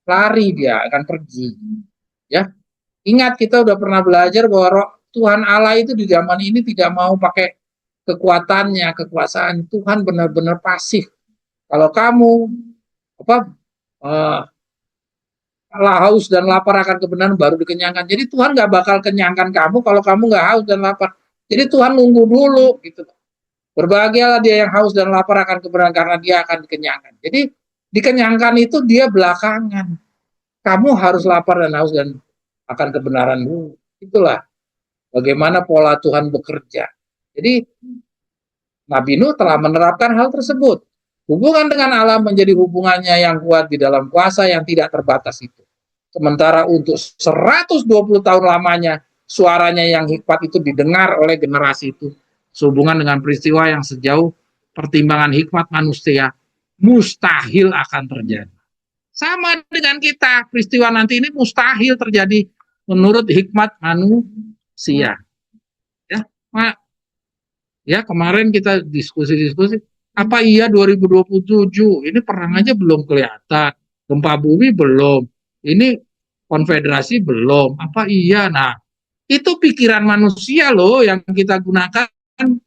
S1: lari, dia akan pergi. Ya, ingat kita udah pernah belajar bahwa roh Tuhan Allah itu di zaman ini tidak mau pakai kekuatannya, kekuasaan. Tuhan benar-benar pasif. Kalau kamu apa uh, haus dan lapar akan kebenaran baru dikenyangkan. Jadi Tuhan nggak bakal kenyangkan kamu kalau kamu nggak haus dan lapar. Jadi Tuhan nunggu dulu gitu. Berbahagialah dia yang haus dan lapar akan kebenaran karena dia akan dikenyangkan. Jadi dikenyangkan itu dia belakangan. Kamu harus lapar dan haus dan akan kebenaran dulu. Itulah bagaimana pola Tuhan bekerja. Jadi Nabi Nuh telah menerapkan hal tersebut. Hubungan dengan Allah menjadi hubungannya yang kuat di dalam kuasa yang tidak terbatas itu. Sementara untuk 120 tahun lamanya, suaranya yang hikmat itu didengar oleh generasi itu. Sehubungan dengan peristiwa yang sejauh pertimbangan hikmat manusia, mustahil akan terjadi. Sama dengan kita, peristiwa nanti ini mustahil terjadi menurut hikmat manusia. Ya, ya kemarin kita diskusi-diskusi, apa iya 2027 ini perang aja belum kelihatan, gempa bumi belum, ini konfederasi belum, apa iya? Nah, itu pikiran manusia loh yang kita gunakan.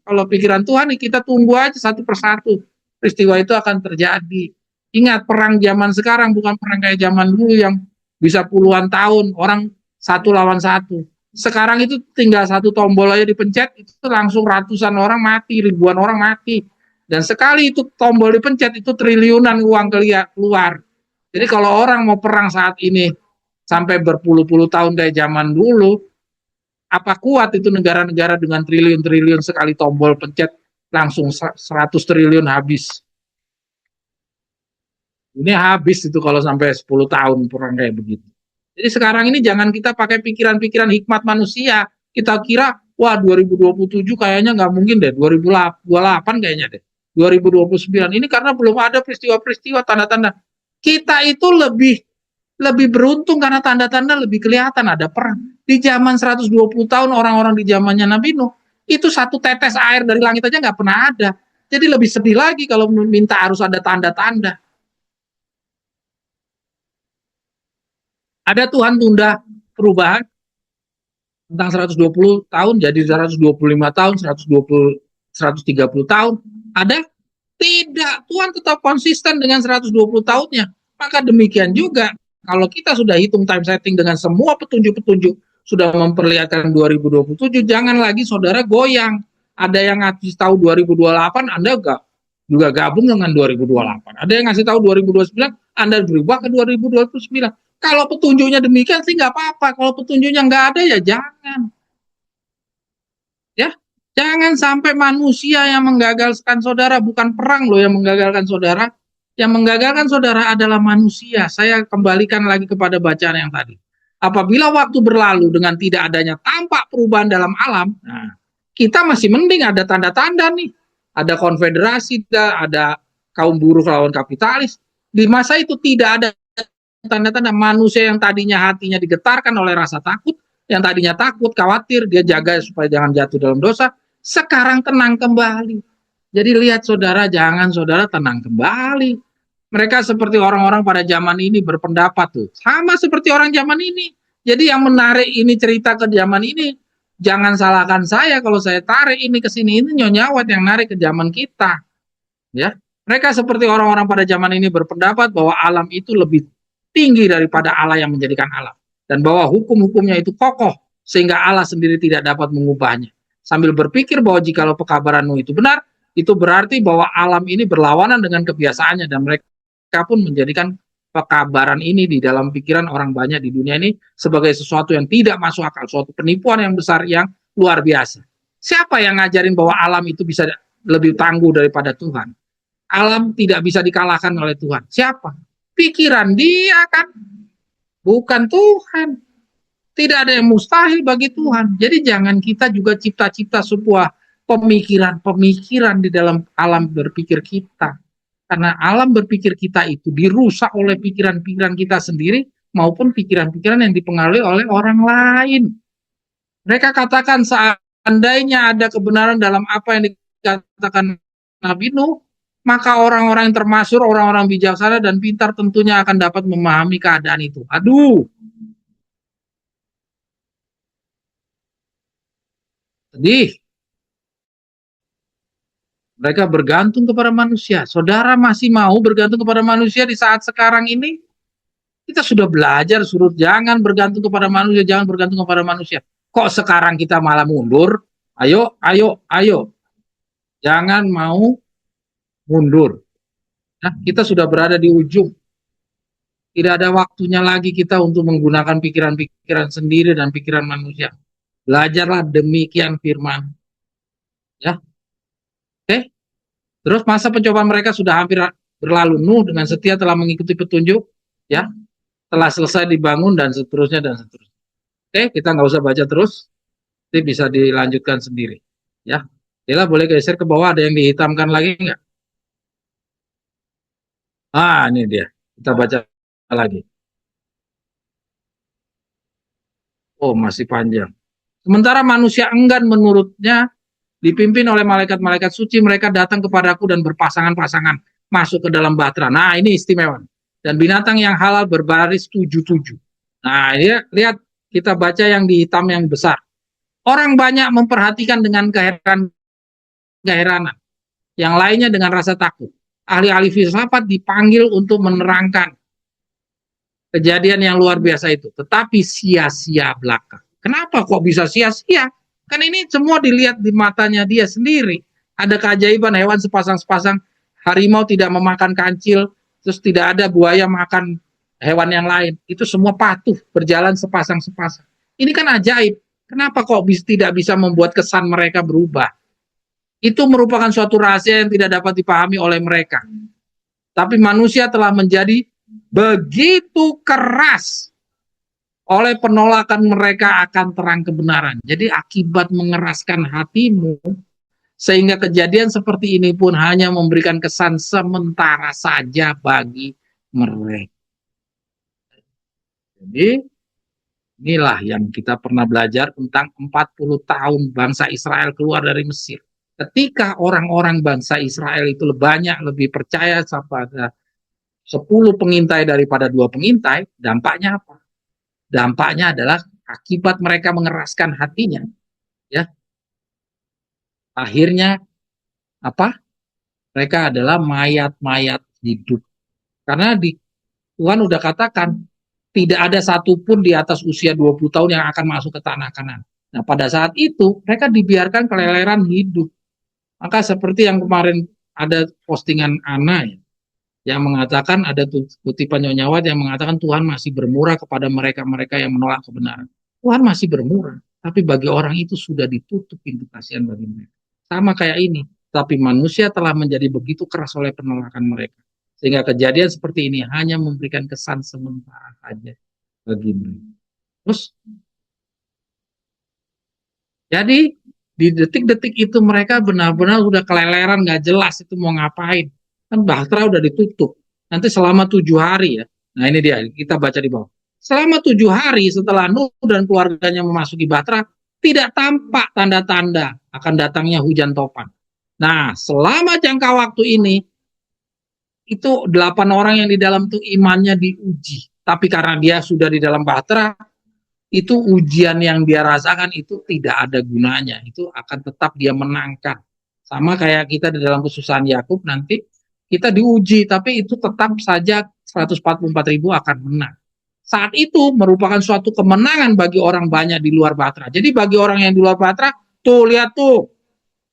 S1: Kalau pikiran Tuhan kita tunggu aja satu persatu, peristiwa itu akan terjadi. Ingat, perang zaman sekarang bukan perang kayak zaman dulu yang bisa puluhan tahun orang satu lawan satu. Sekarang itu tinggal satu tombol aja dipencet, itu langsung ratusan orang mati, ribuan orang mati. Dan sekali itu tombol dipencet, itu triliunan uang keluar. Jadi kalau orang mau perang saat ini sampai berpuluh-puluh tahun kayak zaman dulu, apa kuat itu negara-negara dengan triliun-triliun sekali tombol pencet langsung 100 triliun habis. Ini habis itu kalau sampai 10 tahun perang kayak begitu. Jadi sekarang ini jangan kita pakai pikiran-pikiran hikmat manusia. Kita kira, wah 2027 kayaknya nggak mungkin deh, 2028 kayaknya deh, 2029. Ini karena belum ada peristiwa-peristiwa tanda-tanda. Kita itu lebih beruntung karena tanda-tanda lebih kelihatan ada perang. Di zaman 120 tahun orang-orang di zamannya Nabi Nuh, itu satu tetes air dari langit aja nggak pernah ada. Jadi lebih sedih lagi kalau minta harus ada tanda-tanda. Ada Tuhan tunda perubahan tentang 120 tahun jadi 125 tahun, 120 130 tahun. Ada? Tidak. Tuhan tetap konsisten dengan 120 tahunnya. Maka demikian juga kalau kita sudah hitung time setting dengan semua petunjuk-petunjuk sudah memperlihatkan 2027, jangan lagi saudara goyang. Ada yang ngasih tahu 2028, Anda juga gabung dengan 2028. Ada yang ngasih tahu 2029, Anda berubah ke 2029. Kalau petunjuknya demikian sih nggak apa-apa. Kalau petunjuknya nggak ada ya jangan. Ya, jangan sampai manusia yang menggagalkan saudara, bukan perang loh yang menggagalkan saudara. Yang menggagalkan saudara adalah manusia. Saya kembalikan lagi kepada bacaan yang tadi. Apabila waktu berlalu dengan tidak adanya tampak perubahan dalam alam, nah, kita masih mending ada tanda-tanda nih. Ada konfederasi, ada kaum buruh lawan kapitalis. Di masa itu tidak ada tanda-tanda manusia yang tadinya hatinya digetarkan oleh rasa takut, yang tadinya takut, khawatir, dia jaga supaya jangan jatuh dalam dosa, sekarang tenang kembali. Jadi lihat saudara, jangan saudara tenang kembali. Mereka seperti orang-orang pada zaman ini berpendapat tuh, sama seperti orang zaman ini. Jadi yang menarik ini cerita ke zaman ini, jangan salahkan saya kalau saya tarik ini ke sini, ini Nyonya Awet yang narik ke zaman kita. Ya, mereka seperti orang-orang pada zaman ini berpendapat bahwa alam itu lebih tinggi daripada Allah yang menjadikan alam, dan bahwa hukum-hukumnya itu kokoh sehingga Allah sendiri tidak dapat mengubahnya. Sambil berpikir bahwa jikalau pekabaran Nuh itu benar, itu berarti bahwa alam ini berlawanan dengan kebiasaannya, dan mereka pun menjadikan pekabaran ini di dalam pikiran orang banyak di dunia ini sebagai sesuatu yang tidak masuk akal, suatu penipuan yang besar yang luar biasa. Siapa yang ngajarin bahwa alam itu bisa lebih tangguh daripada Tuhan? Alam tidak bisa dikalahkan oleh Tuhan. Siapa? Pikiran dia kan, bukan Tuhan. Tidak ada yang mustahil bagi Tuhan. Jadi jangan kita juga cipta-cipta sebuah pemikiran-pemikiran di dalam alam berpikir kita. Karena alam berpikir kita itu dirusak oleh pikiran-pikiran kita sendiri maupun pikiran-pikiran yang dipengaruhi oleh orang lain. Mereka katakan seandainya ada kebenaran dalam apa yang dikatakan Nabi Nuh, maka orang-orang yang termasuk orang-orang bijaksana dan pintar tentunya akan dapat memahami keadaan itu. Aduh, sedih. Mereka bergantung kepada manusia. Saudara masih mau bergantung kepada manusia di saat sekarang ini? Kita sudah belajar suruh jangan bergantung kepada manusia, jangan bergantung kepada manusia. Kok sekarang kita malah mundur? Ayo, ayo, ayo. Jangan mau mundur. Nah, kita sudah berada di ujung. Tidak ada waktunya lagi kita untuk menggunakan pikiran-pikiran sendiri dan pikiran manusia. Belajarlah demikian firman. Ya, oke. Terus masa pencobaan mereka sudah hampir berlalu. Nuh dengan setia telah mengikuti petunjuk. Ya, telah selesai dibangun dan seterusnya dan seterusnya. Oke, kita nggak usah baca terus. Nanti bisa dilanjutkan sendiri. Ya, Dila boleh geser ke bawah. Ada yang dihitamkan lagi nggak? Ah, ini dia. Kita baca lagi. Oh, masih panjang. Sementara manusia enggan menurutnya dipimpin oleh malaikat-malaikat suci, mereka datang kepadaku dan berpasangan-pasangan masuk ke dalam batra. Nah, ini istimewa. Dan binatang yang halal berbaris 7-7. Nah, ya, lihat kita baca yang di hitam yang besar. Orang banyak memperhatikan dengan keheranan, yang lainnya dengan rasa takut. Ahli-ahli filsafat dipanggil untuk menerangkan kejadian yang luar biasa itu, tetapi sia-sia belaka. Kenapa kok bisa sia-sia? Kan ini semua dilihat di matanya dia sendiri. Ada keajaiban hewan sepasang-sepasang, harimau tidak memakan kancil, terus tidak ada buaya makan hewan yang lain. Itu semua patuh, berjalan sepasang-sepasang. Ini kan ajaib. Kenapa kok tidak bisa membuat kesan mereka berubah? Itu merupakan suatu rahasia yang tidak dapat dipahami oleh mereka. Tapi manusia telah menjadi begitu keras oleh penolakan mereka akan terang kebenaran. Jadi akibat mengeraskan hatimu, sehingga kejadian seperti ini pun hanya memberikan kesan sementara saja bagi mereka. Jadi inilah yang kita pernah belajar tentang 40 tahun bangsa Israel keluar dari Mesir. Ketika orang-orang bangsa Israel itu banyak lebih percaya pada 10 pengintai daripada 2 pengintai, dampaknya apa? Dampaknya adalah akibat mereka mengeraskan hatinya, ya. Akhirnya apa? Mereka adalah mayat-mayat hidup. Karena Tuhan udah katakan tidak ada satupun di atas usia 20 tahun yang akan masuk ke tanah Kanaan. Nah, pada saat itu mereka dibiarkan keleleran hidup. Maka seperti yang kemarin ada postingan Ana ya, yang mengatakan ada kutipan Nyawat yang mengatakan Tuhan masih bermurah kepada mereka-mereka yang menolak kebenaran. Tuhan masih bermurah, tapi bagi orang itu sudah ditutup pintu kasihan bagi mereka. Sama kayak ini, tapi manusia telah menjadi begitu keras oleh penolakan mereka. Sehingga kejadian seperti ini hanya memberikan kesan sementara saja bagi mereka. Terus, jadi di detik-detik itu mereka benar-benar udah keleleran, nggak jelas itu mau ngapain. Kan Bahtera udah ditutup. Nanti selama 7 hari ya. Nah ini dia, kita baca di bawah. Selama 7 hari setelah Nuh dan keluarganya memasuki Bahtera, tidak tampak tanda-tanda akan datangnya hujan topan. Nah, selama jangka waktu ini, itu 8 orang yang di dalam itu imannya diuji. Tapi karena dia sudah di dalam Bahtera, itu ujian yang dia rasakan itu tidak ada gunanya. Itu akan tetap dia menangkan. Sama kayak kita di dalam kesusahan Yakub nanti kita diuji, tapi itu tetap saja 144.000 akan menang. Saat itu merupakan suatu kemenangan bagi orang banyak di luar Batra. Jadi bagi orang yang di luar Batra, tuh lihat tuh,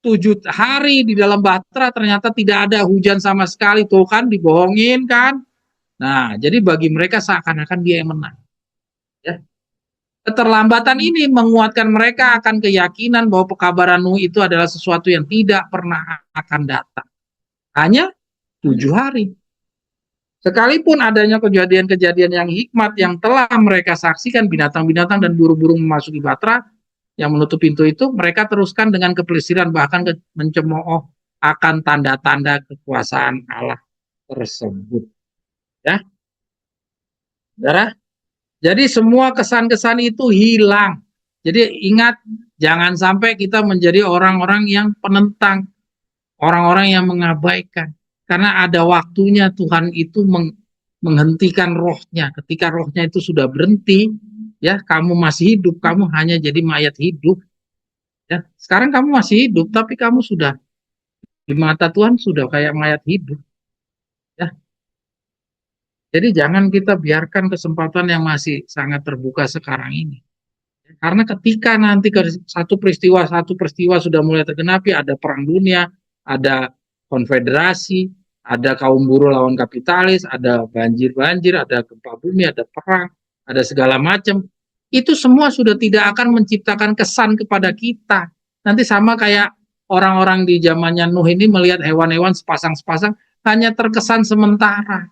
S1: 7 hari di dalam Batra ternyata tidak ada hujan sama sekali. Tuh kan dibohongin kan. Nah, jadi bagi mereka seakan-akan dia yang menang. Ya. Keterlambatan ini menguatkan mereka akan keyakinan bahwa pekabaran Nuh itu adalah sesuatu yang tidak pernah akan datang. Hanya 7 hari. Sekalipun adanya kejadian-kejadian yang hikmat yang telah mereka saksikan, binatang-binatang dan burung-burung memasuki Batra yang menutup pintu itu, mereka teruskan dengan kepelisiran bahkan mencemooh akan tanda-tanda kekuasaan Allah. tersebut. Ya, saudara. Jadi semua kesan-kesan itu hilang. Jadi ingat, jangan sampai kita menjadi orang-orang yang penentang, orang-orang yang mengabaikan. Karena ada waktunya Tuhan itu menghentikan rohnya. Ketika rohnya itu sudah berhenti, ya kamu masih hidup, kamu hanya jadi mayat hidup. Ya, sekarang kamu masih hidup, tapi kamu sudah di mata Tuhan sudah kayak mayat hidup. Ya, jadi jangan kita biarkan kesempatan yang masih sangat terbuka sekarang ini. Karena ketika nanti satu peristiwa sudah mulai tergenapi, ada perang dunia, ada konfederasi, ada kaum buruh lawan kapitalis, ada banjir-banjir, ada gempa bumi, ada perang, ada segala macam. Itu semua sudah tidak akan menciptakan kesan kepada kita. Nanti sama kayak orang-orang di zamannya Nuh ini melihat hewan-hewan sepasang-sepasang hanya terkesan sementara.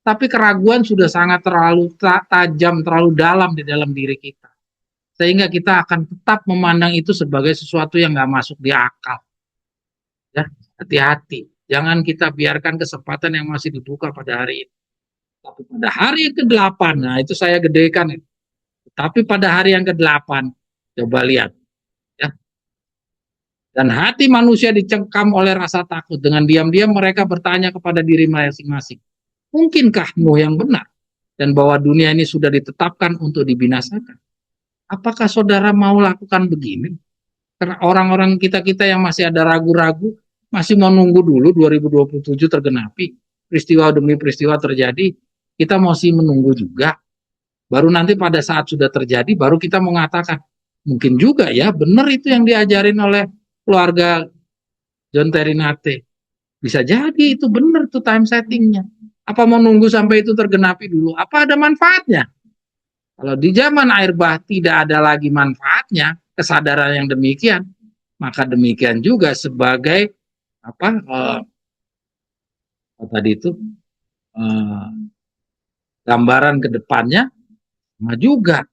S1: Tapi keraguan sudah sangat terlalu tajam, terlalu dalam di dalam diri kita. Sehingga kita akan tetap memandang itu sebagai sesuatu yang nggak masuk di akal. Ya, hati-hati. Jangan kita biarkan kesempatan yang masih dibuka pada hari ini. Tapi pada hari yang ke-8, nah itu saya gedekan. Tapi pada hari yang ke-8, coba lihat. Ya. Dan hati manusia dicengkam oleh rasa takut. Dengan diam-diam mereka bertanya kepada diri masing-masing. Mungkinkah Nuh yang benar? Dan bahwa dunia ini sudah ditetapkan untuk dibinasakan. Apakah saudara mau lakukan begini? Karena orang-orang kita-kita yang masih ada ragu-ragu, masih mau nunggu dulu 2027 tergenapi, peristiwa demi peristiwa terjadi, kita masih menunggu juga. Baru nanti pada saat sudah terjadi, baru kita mengatakan, mungkin juga ya, benar itu yang diajarin oleh keluarga John Terry Nate. Bisa jadi itu benar tuh time settingnya. Apa mau nunggu sampai itu tergenapi dulu? Apa ada manfaatnya? Kalau di zaman air bah tidak ada lagi manfaatnya, kesadaran yang demikian, maka demikian juga sebagai apa tadi itu eh, gambaran ke depannya sama juga,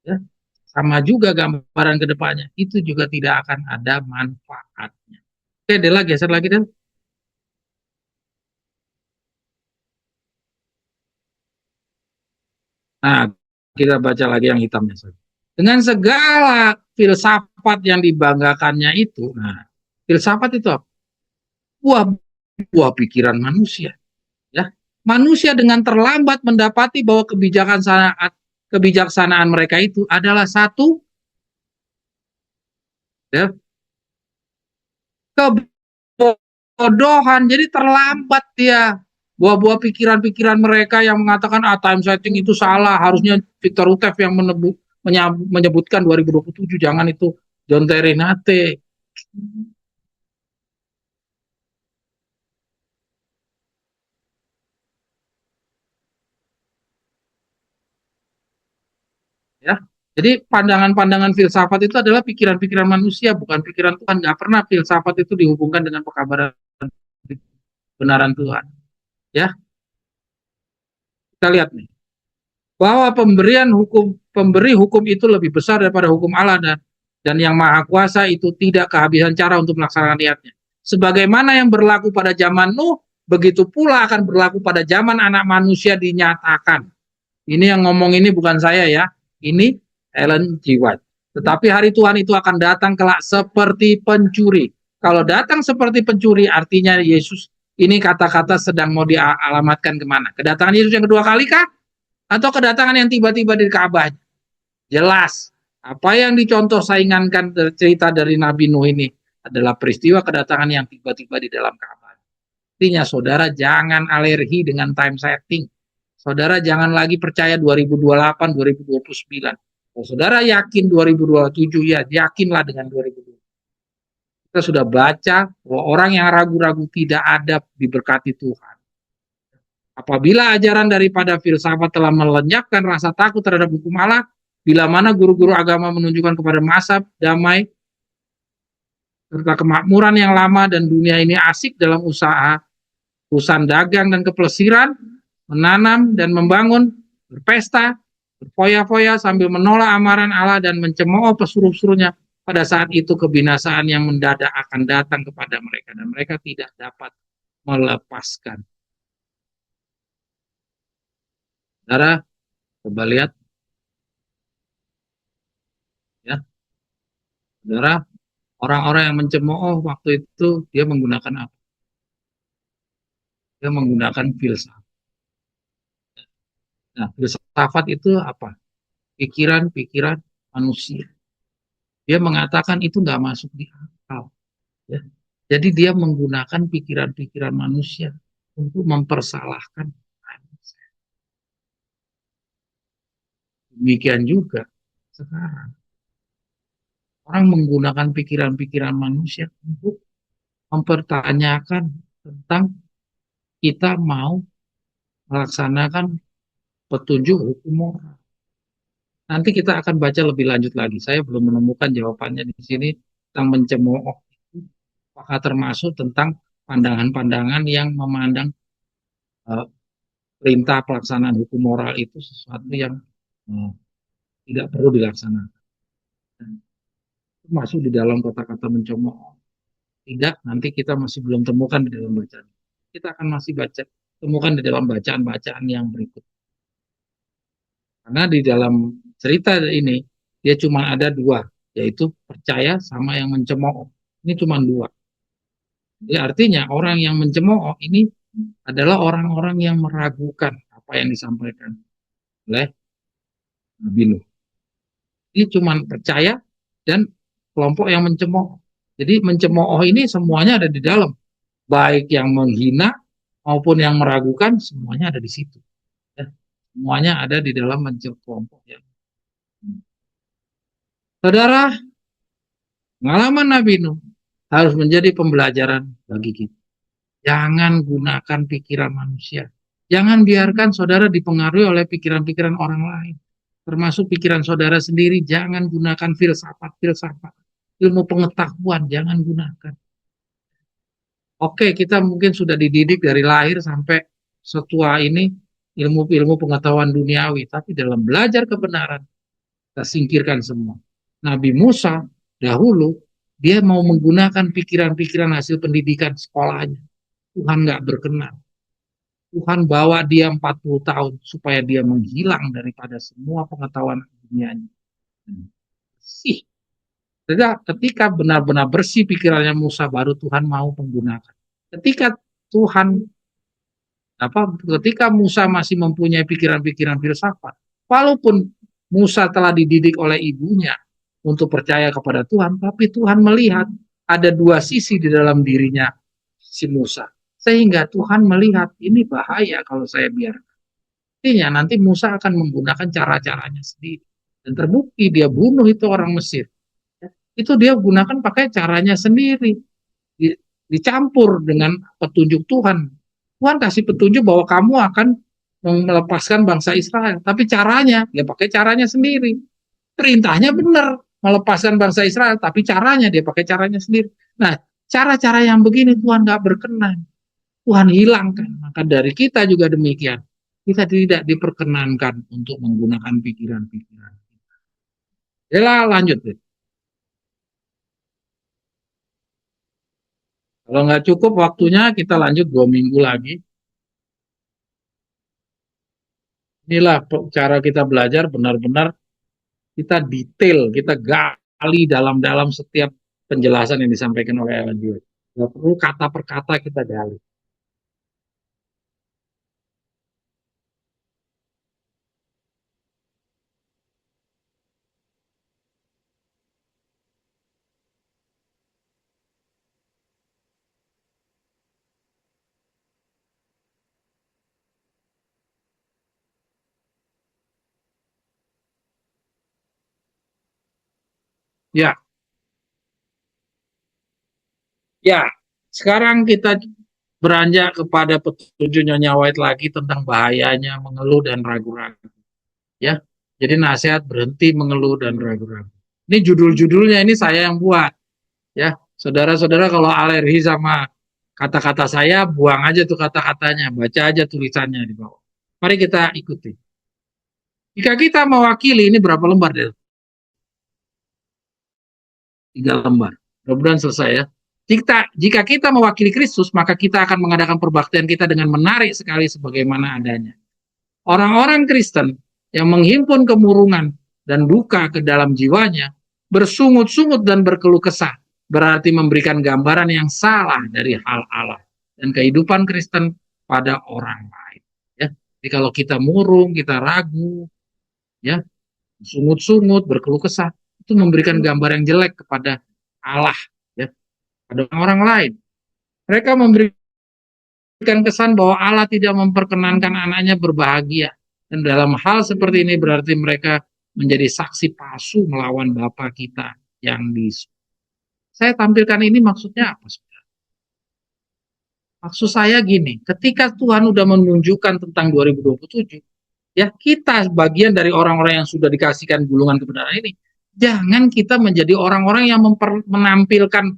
S1: ya, sama juga gambaran ke depannya itu juga tidak akan ada manfaatnya. Oke, Dela geser lagi Del. Nah, kita baca lagi yang hitamnya saja. Dengan segala filsafat yang dibanggakannya itu, nah, filsafat itu apa? Buah buah pikiran manusia. Ya, manusia dengan terlambat mendapati bahwa kebijaksanaan mereka itu adalah satu, ya, kebodohan. Jadi terlambat dia. Buah-buah pikiran-pikiran mereka yang mengatakan time setting itu salah, harusnya Victor Utef yang menyebutkan 2027, jangan itu John Terry Nate. Ya, jadi pandangan-pandangan filsafat itu adalah pikiran-pikiran manusia, bukan pikiran Tuhan. Nggak pernah filsafat itu dihubungkan dengan pekabaran kebenaran Tuhan. Ya, kita lihat nih bahwa pemberi hukum itu lebih besar daripada hukum Allah, dan yang maha kuasa itu tidak kehabisan cara untuk melaksanakan niatnya. Sebagaimana yang berlaku pada zaman Nuh, begitu pula akan berlaku pada zaman anak manusia dinyatakan. Ini yang ngomong ini bukan saya ya, ini Ellen G. White. Tetapi hari Tuhan itu akan datang kelak seperti pencuri. Kalau datang seperti pencuri, artinya Yesus, ini kata-kata sedang mau dialamatkan kemana? Kedatangan Yesus yang kedua kali kah? Atau kedatangan yang tiba-tiba di Ka'bah? Jelas. Apa yang dicontoh saingankan cerita dari Nabi Nuh ini adalah peristiwa kedatangan yang tiba-tiba di dalam Ka'bah. Artinya saudara jangan alergi dengan time setting. Saudara jangan lagi percaya 2028, 2029. Kalau saudara yakin 2027, ya yakinlah dengan 2020. Kita sudah baca bahwa orang yang ragu-ragu tidak ada diberkati Tuhan. Apabila ajaran daripada filsafat telah melenyapkan rasa takut terhadap hukum Allah, bila mana guru-guru agama menunjukkan kepada masa damai serta kemakmuran yang lama dan dunia ini asik dalam urusan dagang dan kepelesiran, menanam dan membangun, berpesta, berfoya-foya sambil menolak amaran Allah dan mencemooh pesuruh-suruhnya, pada saat itu kebinasaan yang mendadak akan datang kepada mereka dan mereka tidak dapat melepaskan. Saudara, coba lihat ya, saudara, orang-orang yang mencemooh waktu itu dia menggunakan apa? Dia menggunakan filsafat. Nah, filsafat itu apa? Pikiran-pikiran manusia. Dia mengatakan itu nggak masuk di akal. Ya. Jadi dia menggunakan pikiran-pikiran manusia untuk mempersalahkan manusia. Demikian juga sekarang. Orang menggunakan pikiran-pikiran manusia untuk mempertanyakan tentang kita mau melaksanakan petunjuk hukum moral. Nanti kita akan baca lebih lanjut lagi. Saya belum menemukan jawabannya di sini tentang mencemooh itu, apakah termasuk tentang pandangan-pandangan yang memandang uh, perintah pelaksanaan hukum moral itu sesuatu yang uh, tidak perlu dilaksanakan. Itu masuk di dalam kata-kata mencemooh. Tidak, nanti kita masih belum temukan di dalam bacaan. Kita akan masih baca, temukan di dalam bacaan-bacaan yang berikut. Karena di dalam cerita ini, dia cuma ada dua, yaitu percaya sama yang mencemooh. Ini cuma dua. Jadi artinya orang yang mencemooh ini adalah orang-orang yang meragukan apa yang disampaikan oleh Nabi Nuh. Ini cuma percaya dan kelompok yang mencemooh. Jadi mencemooh ini semuanya ada di dalam. Baik yang menghina maupun yang meragukan, semuanya ada di situ. Ya. Semuanya ada di dalam kelompok. Ya. Saudara, pengalaman Nabi Nuh harus menjadi pembelajaran bagi kita. Jangan gunakan pikiran manusia. Jangan biarkan saudara dipengaruhi oleh pikiran-pikiran orang lain. Termasuk pikiran saudara sendiri, jangan gunakan filsafat-filsafat. Ilmu pengetahuan, jangan gunakan. Oke, kita mungkin sudah dididik dari lahir sampai setua ini, ilmu-ilmu pengetahuan duniawi. Tapi dalam belajar kebenaran, kita singkirkan semua. Nabi Musa dahulu, dia mau menggunakan pikiran-pikiran hasil pendidikan sekolahnya. Tuhan nggak berkenan. Tuhan bawa dia 40 tahun supaya dia menghilang daripada semua pengetahuan dunianya. Bersih. Ketika benar-benar bersih pikirannya Musa, baru Tuhan mau menggunakan. Ketika Tuhan ketika Musa masih mempunyai pikiran-pikiran filsafat, walaupun Musa telah dididik oleh ibunya untuk percaya kepada Tuhan, tapi Tuhan melihat ada dua sisi di dalam dirinya si Musa. Sehingga Tuhan melihat ini bahaya kalau saya biarkan. Artinya nanti Musa akan menggunakan cara-caranya sendiri. Dan terbukti dia bunuh itu orang Mesir. Itu dia gunakan pakai caranya sendiri. Dicampur dengan petunjuk Tuhan. Tuhan kasih petunjuk bahwa kamu akan melepaskan bangsa Israel. Tapi caranya, dia pakai caranya sendiri. Perintahnya benar, melepaskan bangsa Israel. Tapi caranya, dia pakai caranya sendiri. Nah, cara-cara yang begini Tuhan gak berkenan. Tuhan hilangkan. Maka dari kita juga demikian. Kita tidak diperkenankan untuk menggunakan pikiran-pikiran. Ya lanjut deh. Kalau nggak cukup waktunya, kita lanjut 2 minggu lagi. Inilah cara kita belajar benar-benar kita detail, kita gali dalam-dalam setiap penjelasan yang disampaikan oleh Ellen White. Nggak perlu kata per kata kita gali. Ya, ya. Sekarang kita beranjak kepada petunjuk Nyonya White lagi tentang bahayanya mengeluh dan ragu-ragu. Ya, jadi nasihat berhenti mengeluh dan ragu-ragu. Ini judul-judulnya ini saya yang buat. Ya, saudara-saudara kalau alergi sama kata-kata saya, buang aja tuh kata-katanya, baca aja tulisannya di bawah. Mari kita ikuti. Jika kita mewakili, ini berapa lembar deh? 3 lembar. Mudah-mudahan selesai ya. Jika kita mewakili Kristus, maka kita akan mengadakan perbaktian kita dengan menarik sekali sebagaimana adanya. Orang-orang Kristen yang menghimpun kemurungan dan duka ke dalam jiwanya, bersungut-sungut dan berkeluh kesah, berarti memberikan gambaran yang salah dari hal Allah dan kehidupan Kristen pada orang lain. Ya, jadi kalau kita murung, kita ragu, ya, sungut-sungut, berkeluh kesah, itu memberikan gambar yang jelek kepada Allah, ya, pada orang lain. Mereka memberikan kesan bahwa Allah tidak memperkenankan anaknya berbahagia. Dan dalam hal seperti ini berarti mereka menjadi saksi palsu melawan Bapa kita yang di surga. Saya tampilkan ini maksudnya apa? Maksud saya gini, ketika Tuhan sudah menunjukkan tentang 2027, ya kita bagian dari orang-orang yang sudah dikasihkan gulungan kebenaran ini, jangan kita menjadi orang-orang yang menampilkan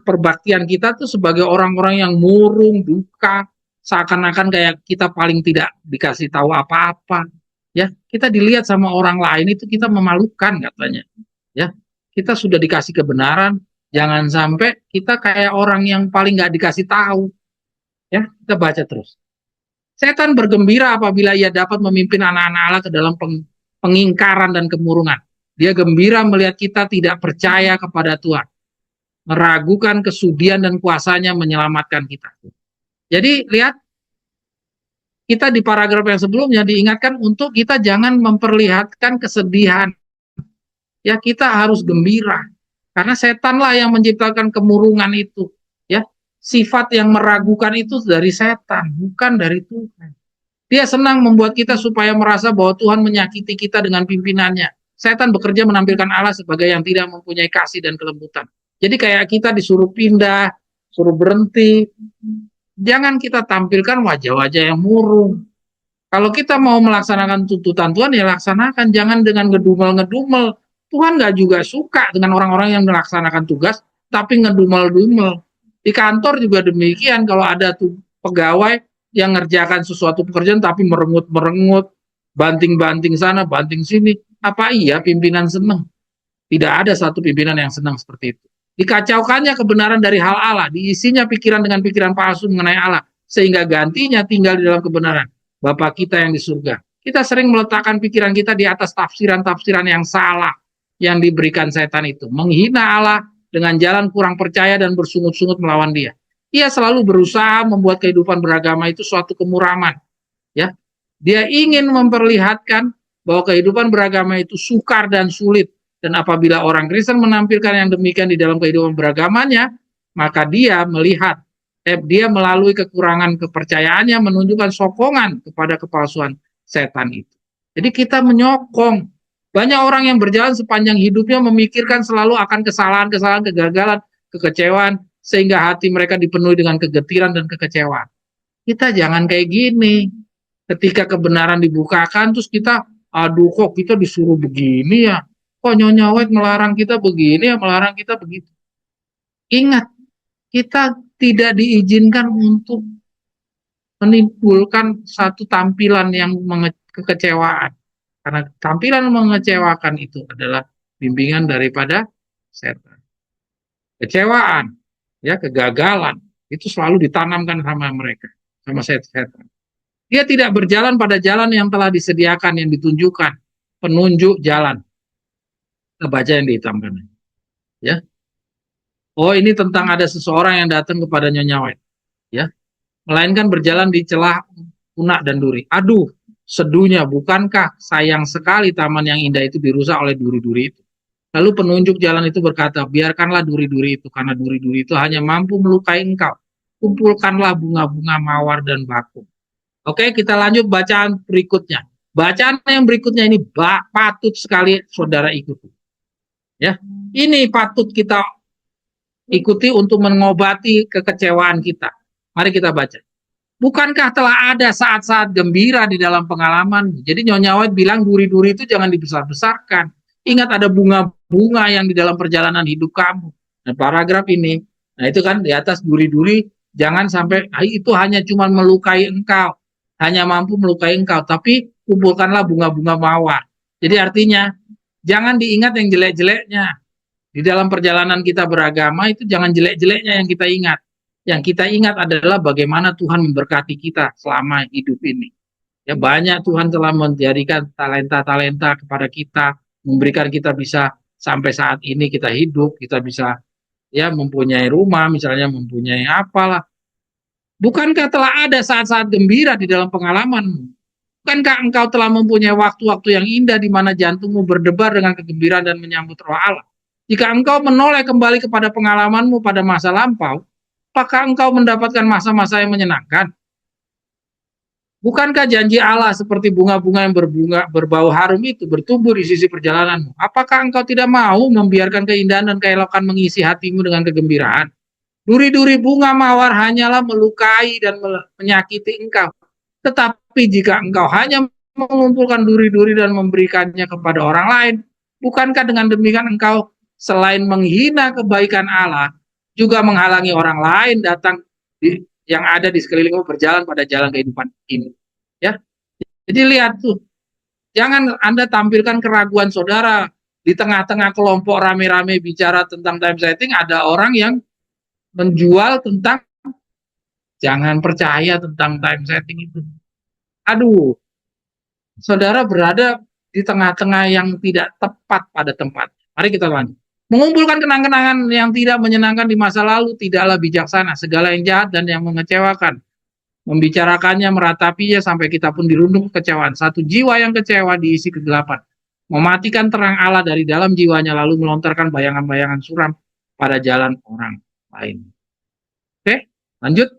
S1: perbaktian kita tuh sebagai orang-orang yang murung, duka, seakan-akan kayak kita paling tidak dikasih tahu apa-apa. Ya, kita dilihat sama orang lain itu kita memalukan katanya. Ya, kita sudah dikasih kebenaran, jangan sampai kita kayak orang yang paling nggak dikasih tahu. Ya, kita baca terus. Setan bergembira apabila ia dapat memimpin anak-anak Allah ke dalam pengingkaran dan kemurungan. Dia gembira melihat kita tidak percaya kepada Tuhan, meragukan kesudian dan kuasanya menyelamatkan kita. Jadi lihat, kita di paragraf yang sebelumnya diingatkan untuk kita jangan memperlihatkan kesedihan. Ya, kita harus gembira. Karena setanlah yang menciptakan kemurungan itu. Ya, sifat yang meragukan itu dari setan, bukan dari Tuhan. Dia senang membuat kita supaya merasa bahwa Tuhan menyakiti kita dengan pimpinannya. Setan bekerja menampilkan Allah sebagai yang tidak mempunyai kasih dan kelembutan. Jadi kayak kita disuruh pindah, suruh berhenti. Jangan kita tampilkan wajah-wajah yang murung. Kalau kita mau melaksanakan tuntutan Tuhan, ya laksanakan. Jangan dengan ngedumel-ngedumel. Tuhan gak juga suka dengan orang-orang yang melaksanakan tugas, tapi ngedumel-dumel. Di kantor juga demikian, kalau ada tuh pegawai yang ngerjakan sesuatu pekerjaan tapi merengut-merengut, banting-banting sana, banting sini, apa iya pimpinan senang? Tidak ada satu pimpinan yang senang seperti itu. Dikacaukannya kebenaran dari hal Allah, diisinya pikiran dengan pikiran palsu mengenai Allah, sehingga gantinya tinggal di dalam kebenaran. Bapa kita yang di surga. Kita sering meletakkan pikiran kita di atas tafsiran-tafsiran yang salah yang diberikan setan itu. Menghina Allah dengan jalan kurang percaya dan bersungut-sungut melawan dia. Ia selalu berusaha membuat kehidupan beragama itu suatu kemuraman. Ya, dia ingin memperlihatkan bahwa kehidupan beragama itu sukar dan sulit. Dan apabila orang Kristen menampilkan yang demikian di dalam kehidupan beragamanya, maka dia melihat, dia melalui kekurangan kepercayaannya menunjukkan sokongan kepada kepalsuan setan itu. Jadi kita menyokong. Banyak orang yang berjalan sepanjang hidupnya memikirkan selalu akan kesalahan-kesalahan, kegagalan, kekecewaan, sehingga hati mereka dipenuhi dengan kegetiran dan kekecewaan. Kita jangan kayak gini. Ketika kebenaran dibukakan, terus kita, aduh kok kita disuruh begini ya, kok Nyonya White melarang kita begini ya, melarang kita begitu. Ingat, kita tidak diizinkan untuk menimbulkan satu tampilan yang kekecewaan. Karena tampilan mengecewakan itu adalah bimbingan daripada setan. Kecewaan, ya, kegagalan, itu selalu ditanamkan sama mereka, sama setan. Dia tidak berjalan pada jalan yang telah disediakan, yang ditunjukkan, penunjuk jalan. Kita baca yang dihitamkan. Ya. Oh, ini tentang ada seseorang yang datang kepada Nyonya White. Ya. Melainkan berjalan di celah unak dan duri. Aduh, seduhnya, bukankah sayang sekali taman yang indah itu dirusak oleh duri-duri itu? Lalu penunjuk jalan itu berkata, biarkanlah duri-duri itu, karena duri-duri itu hanya mampu melukai engkau. Kumpulkanlah bunga-bunga mawar dan bakung. Oke, kita lanjut bacaan berikutnya. Bacaan yang berikutnya ini patut sekali saudara ikuti. Ya, ini patut kita ikuti untuk mengobati kekecewaan kita. Mari kita baca. Bukankah telah ada saat-saat gembira di dalam pengalaman? Jadi Nyonya White bilang duri-duri itu jangan dibesar-besarkan. Ingat ada bunga-bunga yang di dalam perjalanan hidup kamu. Nah, paragraf ini, nah itu kan di atas duri-duri, jangan sampai itu hanya cuma melukai engkau, hanya mampu melukai engkau, tapi kumpulkanlah bunga-bunga mawar. Jadi artinya, jangan diingat yang jelek-jeleknya. Di dalam perjalanan kita beragama itu jangan jelek-jeleknya yang kita ingat. Yang kita ingat adalah bagaimana Tuhan memberkati kita selama hidup ini. Ya banyak Tuhan telah menjadikan talenta-talenta kepada kita, memberikan kita bisa sampai saat ini kita hidup, kita bisa ya mempunyai rumah, misalnya mempunyai apalah. Bukankah telah ada saat-saat gembira di dalam pengalamanmu? Bukankah engkau telah mempunyai waktu-waktu yang indah di mana jantungmu berdebar dengan kegembiraan dan menyambut roh Allah? Jika engkau menoleh kembali kepada pengalamanmu pada masa lampau, apakah engkau mendapatkan masa-masa yang menyenangkan? Bukankah janji Allah seperti bunga-bunga yang berbau harum itu bertumbuh di sisi perjalananmu? Apakah engkau tidak mau membiarkan keindahan dan keelokan mengisi hatimu dengan kegembiraan? Duri-duri bunga mawar hanyalah melukai dan menyakiti engkau. Tetapi jika engkau hanya mengumpulkan duri-duri dan memberikannya kepada orang lain, bukankah dengan demikian engkau selain menghina kebaikan Allah, juga menghalangi orang lain datang yang ada di sekelilingmu berjalan pada jalan kehidupan ini? Ya, jadi lihat tuh, jangan Anda tampilkan keraguan saudara di tengah-tengah kelompok rame-rame bicara tentang time setting, ada orang yang menjual tentang jangan percaya tentang time setting itu. Aduh, saudara berada di tengah-tengah yang tidak tepat pada tempat. Mari kita lanjut. Mengumpulkan kenang-kenangan yang tidak menyenangkan di masa lalu tidaklah bijaksana. Segala yang jahat dan yang mengecewakan. Membicarakannya, meratapinya sampai kita pun dirundung kekecewaan. Satu jiwa yang kecewa diisi kegelapan. Mematikan terang Allah dari dalam jiwanya lalu melontarkan bayangan-bayangan suram pada jalan orang lain. Oke, lanjut.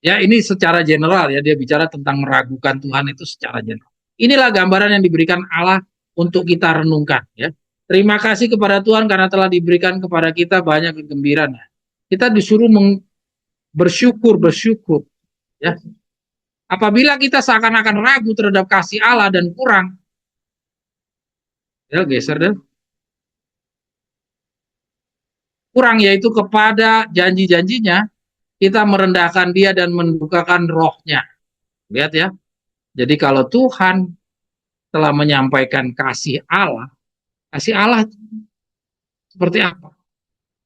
S1: Ya, ini secara general ya, dia bicara tentang meragukan Tuhan itu secara general. Inilah gambaran yang diberikan Allah untuk kita renungkan ya. Terima kasih kepada Tuhan karena telah diberikan kepada kita banyak kegembiraan. Kita disuruh bersyukur ya. Apabila kita seakan-akan ragu terhadap kasih Allah dan kurang, ya geser deh. Kurang yaitu kepada janji-janjinya, kita merendahkan dia dan mendukakan rohnya. Lihat ya. Jadi kalau Tuhan telah menyampaikan kasih Allah seperti apa?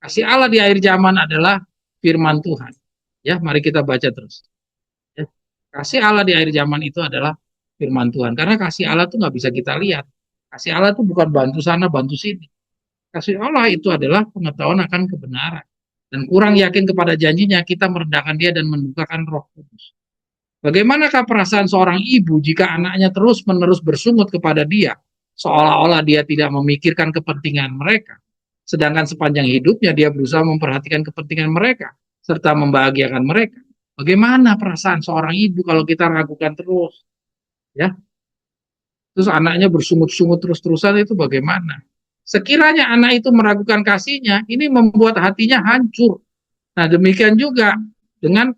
S1: Kasih Allah di akhir zaman adalah firman Tuhan. Ya, mari kita baca terus. Ya. Kasih Allah di akhir zaman itu adalah firman Tuhan. Karena kasih Allah itu nggak bisa kita lihat. Kasih Allah itu bukan bantu sana, bantu sini. Kasih Allah itu adalah pengetahuan akan kebenaran. Dan kurang yakin kepada janjinya, kita merendahkan dia dan mendukakan roh kudus. Bagaimanakah perasaan seorang ibu jika anaknya terus-menerus bersungut kepada dia, seolah-olah dia tidak memikirkan kepentingan mereka, sedangkan sepanjang hidupnya dia berusaha memperhatikan kepentingan mereka, serta membahagiakan mereka. Bagaimana perasaan seorang ibu kalau kita ragukan terus? Ya, terus anaknya bersungut-sungut terus-terusan itu bagaimana? Sekiranya anak itu meragukan kasihnya, ini membuat hatinya hancur. Nah, demikian juga dengan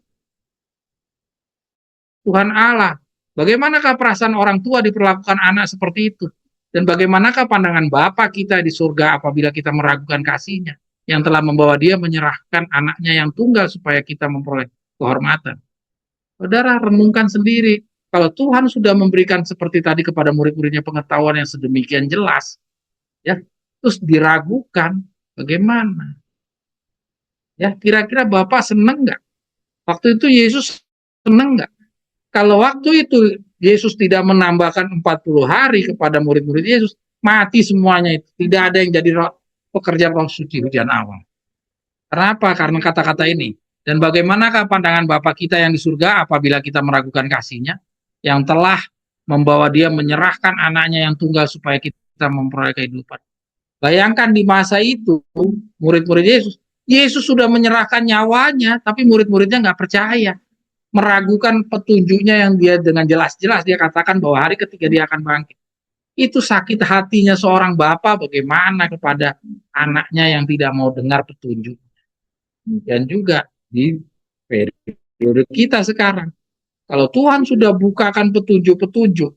S1: Tuhan Allah. Bagaimanakah perasaan orang tua diperlakukan anak seperti itu? Dan bagaimanakah pandangan Bapa kita di surga apabila kita meragukan kasihnya yang telah membawa dia menyerahkan anaknya yang tunggal supaya kita memperoleh kehormatan. Saudara, renungkan sendiri. Kalau Tuhan sudah memberikan seperti tadi kepada murid-muridnya pengetahuan yang sedemikian jelas, ya, terus diragukan, bagaimana? Ya, kira-kira Bapak senang nggak? Waktu itu Yesus senang nggak? Kalau waktu itu Yesus tidak menambahkan 40 hari kepada murid-murid Yesus, mati semuanya itu. Tidak ada yang jadi pekerja roh suci hujan awal. Kenapa? Karena kata-kata ini. Dan bagaimanakah pandangan Bapa kita yang di surga apabila kita meragukan kasihnya, yang telah membawa dia menyerahkan anaknya yang tunggal supaya kita memperoleh kehidupan. Bayangkan di masa itu, murid-murid Yesus, Yesus sudah menyerahkan nyawanya, tapi murid-muridnya nggak percaya. Meragukan petunjuknya yang dia dengan jelas-jelas dia katakan bahwa hari ketiga dia akan bangkit. Itu sakit hatinya seorang bapak bagaimana kepada anaknya yang tidak mau dengar petunjuk. Dan juga di periode kita sekarang. Kalau Tuhan sudah bukakan petunjuk-petunjuk,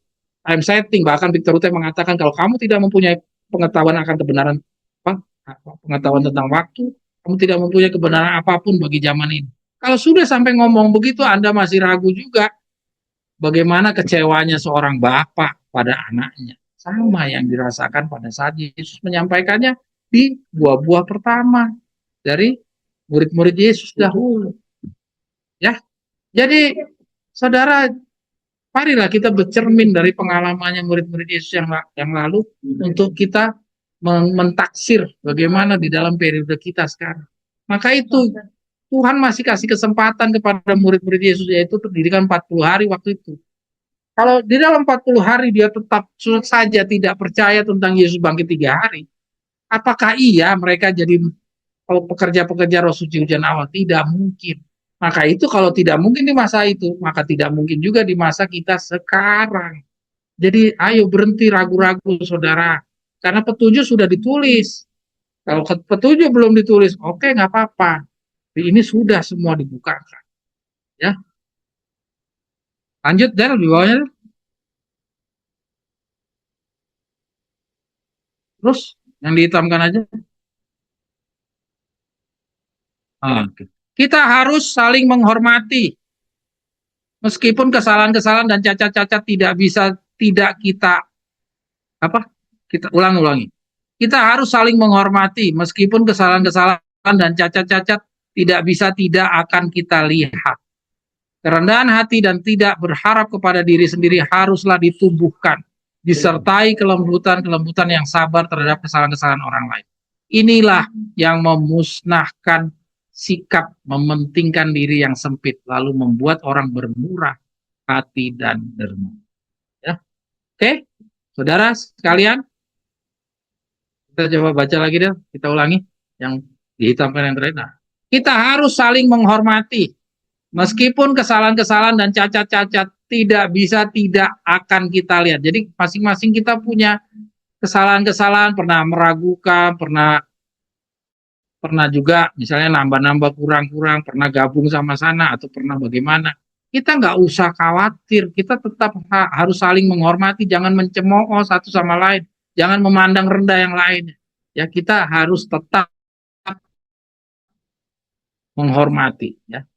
S1: time setting, bahkan Victor Rutte mengatakan kalau kamu tidak mempunyai pengetahuan akan kebenaran, pengetahuan tentang waktu, kamu tidak mempunyai kebenaran apapun bagi zaman ini. Kalau sudah sampai ngomong begitu, Anda masih ragu juga bagaimana kecewanya seorang bapak pada anaknya. Sama yang dirasakan pada saat Yesus menyampaikannya di buah-buah pertama dari murid-murid Yesus dahulu. Ya, jadi Saudara, marilah kita bercermin dari pengalamannya murid-murid Yesus yang lalu untuk kita mentaksir bagaimana di dalam periode kita sekarang. Maka itu Tuhan masih kasih kesempatan kepada murid-murid Yesus, yaitu pendidikan 40 hari waktu itu. Kalau di dalam 40 hari dia tetap saja tidak percaya tentang Yesus bangkit 3 hari, apakah iya mereka jadi pekerja-pekerja roh suci hujan awal? Tidak mungkin. Maka itu kalau tidak mungkin di masa itu, maka tidak mungkin juga di masa kita sekarang. Jadi ayo berhenti ragu-ragu saudara. Karena petunjuk sudah ditulis. Kalau petunjuk belum ditulis, oke nggak apa-apa. Ini sudah semua dibukakan. Ya, lanjut dan lebih bawahnya. Terus yang dihitamkan aja. Oke. Kita harus saling menghormati. Meskipun kesalahan-kesalahan dan cacat-cacat tidak bisa tidak kita apa? Kita ulangi. Kita harus saling menghormati meskipun kesalahan-kesalahan dan cacat-cacat tidak bisa tidak akan kita lihat. Kerendahan hati dan tidak berharap kepada diri sendiri haruslah ditumbuhkan, disertai kelembutan-kelembutan yang sabar terhadap kesalahan-kesalahan orang lain. Inilah yang memusnahkan sikap mementingkan diri yang sempit, lalu membuat orang bermurah hati dan dermawan. Ya. Oke, saudara sekalian, kita coba baca lagi deh, kita ulangi yang dihitamkan yang terakhir. Nah, kita harus saling menghormati, meskipun kesalahan-kesalahan dan cacat-cacat tidak bisa tidak akan kita lihat. Jadi masing-masing kita punya kesalahan-kesalahan, pernah meragukan, pernah juga misalnya nambah-nambah kurang-kurang, pernah gabung sama sana atau pernah bagaimana. Kita nggak usah khawatir, kita tetap harus saling menghormati, jangan mencemooh satu sama lain, jangan memandang rendah yang lain. Ya, kita harus tetap menghormati. Ya.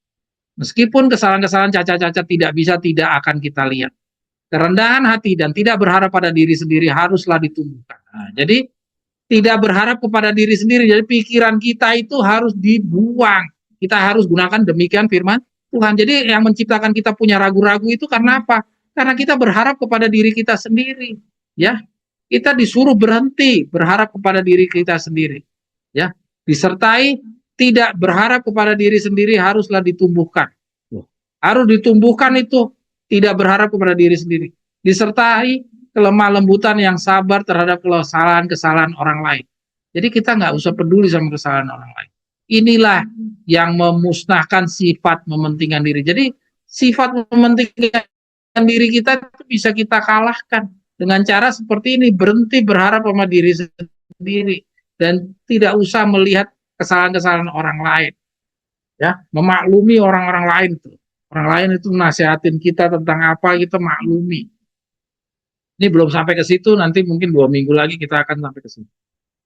S1: Meskipun kesalahan-kesalahan cacat-cacat tidak bisa tidak akan kita lihat. Kerendahan hati dan tidak berharap pada diri sendiri haruslah ditumbuhkan. Nah, jadi tidak berharap kepada diri sendiri. Jadi pikiran kita itu harus dibuang. Kita harus gunakan demikian firman Tuhan. Jadi yang menciptakan kita punya ragu-ragu itu karena apa? Karena kita berharap kepada diri kita sendiri. Ya, kita disuruh berhenti berharap kepada diri kita sendiri. Ya, disertai tidak berharap kepada diri sendiri haruslah ditumbuhkan. Harus ditumbuhkan itu tidak berharap kepada diri sendiri. Disertai kelemah lembutan yang sabar terhadap kesalahan-kesalahan orang lain. Jadi kita nggak usah peduli sama kesalahan orang lain. Inilah yang memusnahkan sifat mementingkan diri. Jadi sifat mementingkan diri kita itu bisa kita kalahkan dengan cara seperti ini, berhenti berharap sama diri sendiri dan tidak usah melihat kesalahan-kesalahan orang lain. Ya, memaklumi orang-orang lain tuh. Orang lain itu nasihatin kita tentang apa, kita maklumi. Ini belum sampai ke situ, nanti mungkin 2 minggu lagi kita akan sampai ke situ.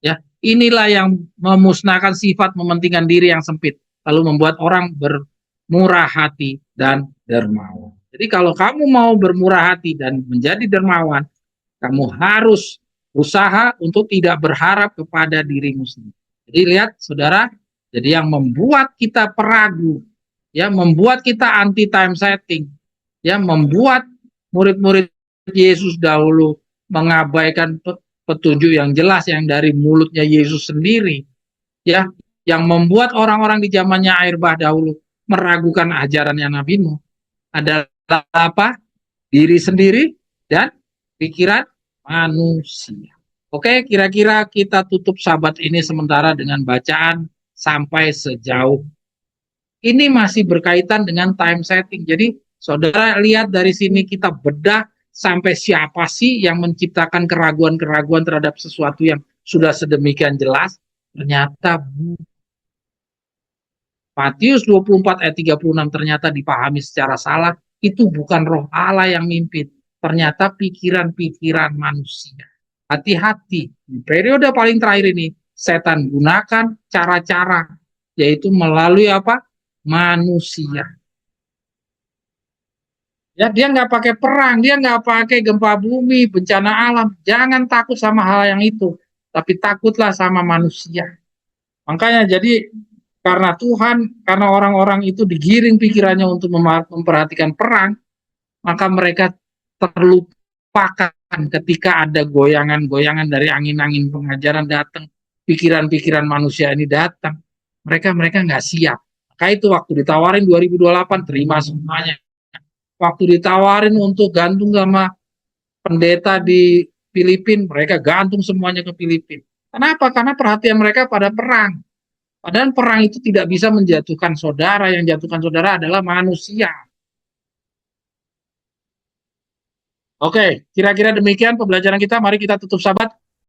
S1: Ya, inilah yang memusnahkan sifat mementingkan diri yang sempit, lalu membuat orang bermurah hati dan dermawan. Jadi kalau kamu mau bermurah hati dan menjadi dermawan, kamu harus usaha untuk tidak berharap kepada dirimu sendiri. Jadi lihat, saudara, jadi yang membuat kita peragu, ya, membuat kita anti time setting, ya, membuat murid-murid Yesus dahulu mengabaikan petunjuk yang jelas yang dari mulutnya Yesus sendiri, ya, yang membuat orang-orang di zamannya air bah dahulu meragukan ajarannya Nabi Nuh adalah apa? Diri sendiri dan pikiran manusia. Oke, kira-kira kita tutup sabat ini sementara dengan bacaan sampai sejauh ini masih berkaitan dengan time setting. Jadi saudara lihat dari sini kita bedah sampai siapa sih yang menciptakan keraguan-keraguan terhadap sesuatu yang sudah sedemikian jelas. Ternyata Matius 24 ayat 36 ternyata dipahami secara salah. Itu bukan roh Allah yang mimpin. Ternyata pikiran-pikiran manusia. Hati-hati. Di periode paling terakhir ini, setan gunakan cara-cara. Yaitu melalui apa? Manusia. Ya, dia nggak pakai perang, dia nggak pakai gempa bumi, bencana alam. Jangan takut sama hal yang itu, tapi takutlah sama manusia. Makanya jadi karena Tuhan, karena orang-orang itu digiring pikirannya untuk memperhatikan perang, maka mereka terlupakan ketika ada goyangan-goyangan dari angin-angin pengajaran datang, pikiran-pikiran manusia ini datang. Mereka nggak siap. Maka itu waktu ditawarin 2028 terima semuanya. Waktu ditawarin untuk gantung sama pendeta di Filipina, mereka gantung semuanya ke Filipina. Kenapa? Karena perhatian mereka pada perang. Padahal perang itu tidak bisa menjatuhkan saudara, yang jatuhkan saudara adalah manusia. Oke, kira-kira demikian pembelajaran kita. Mari kita tutup sahabat.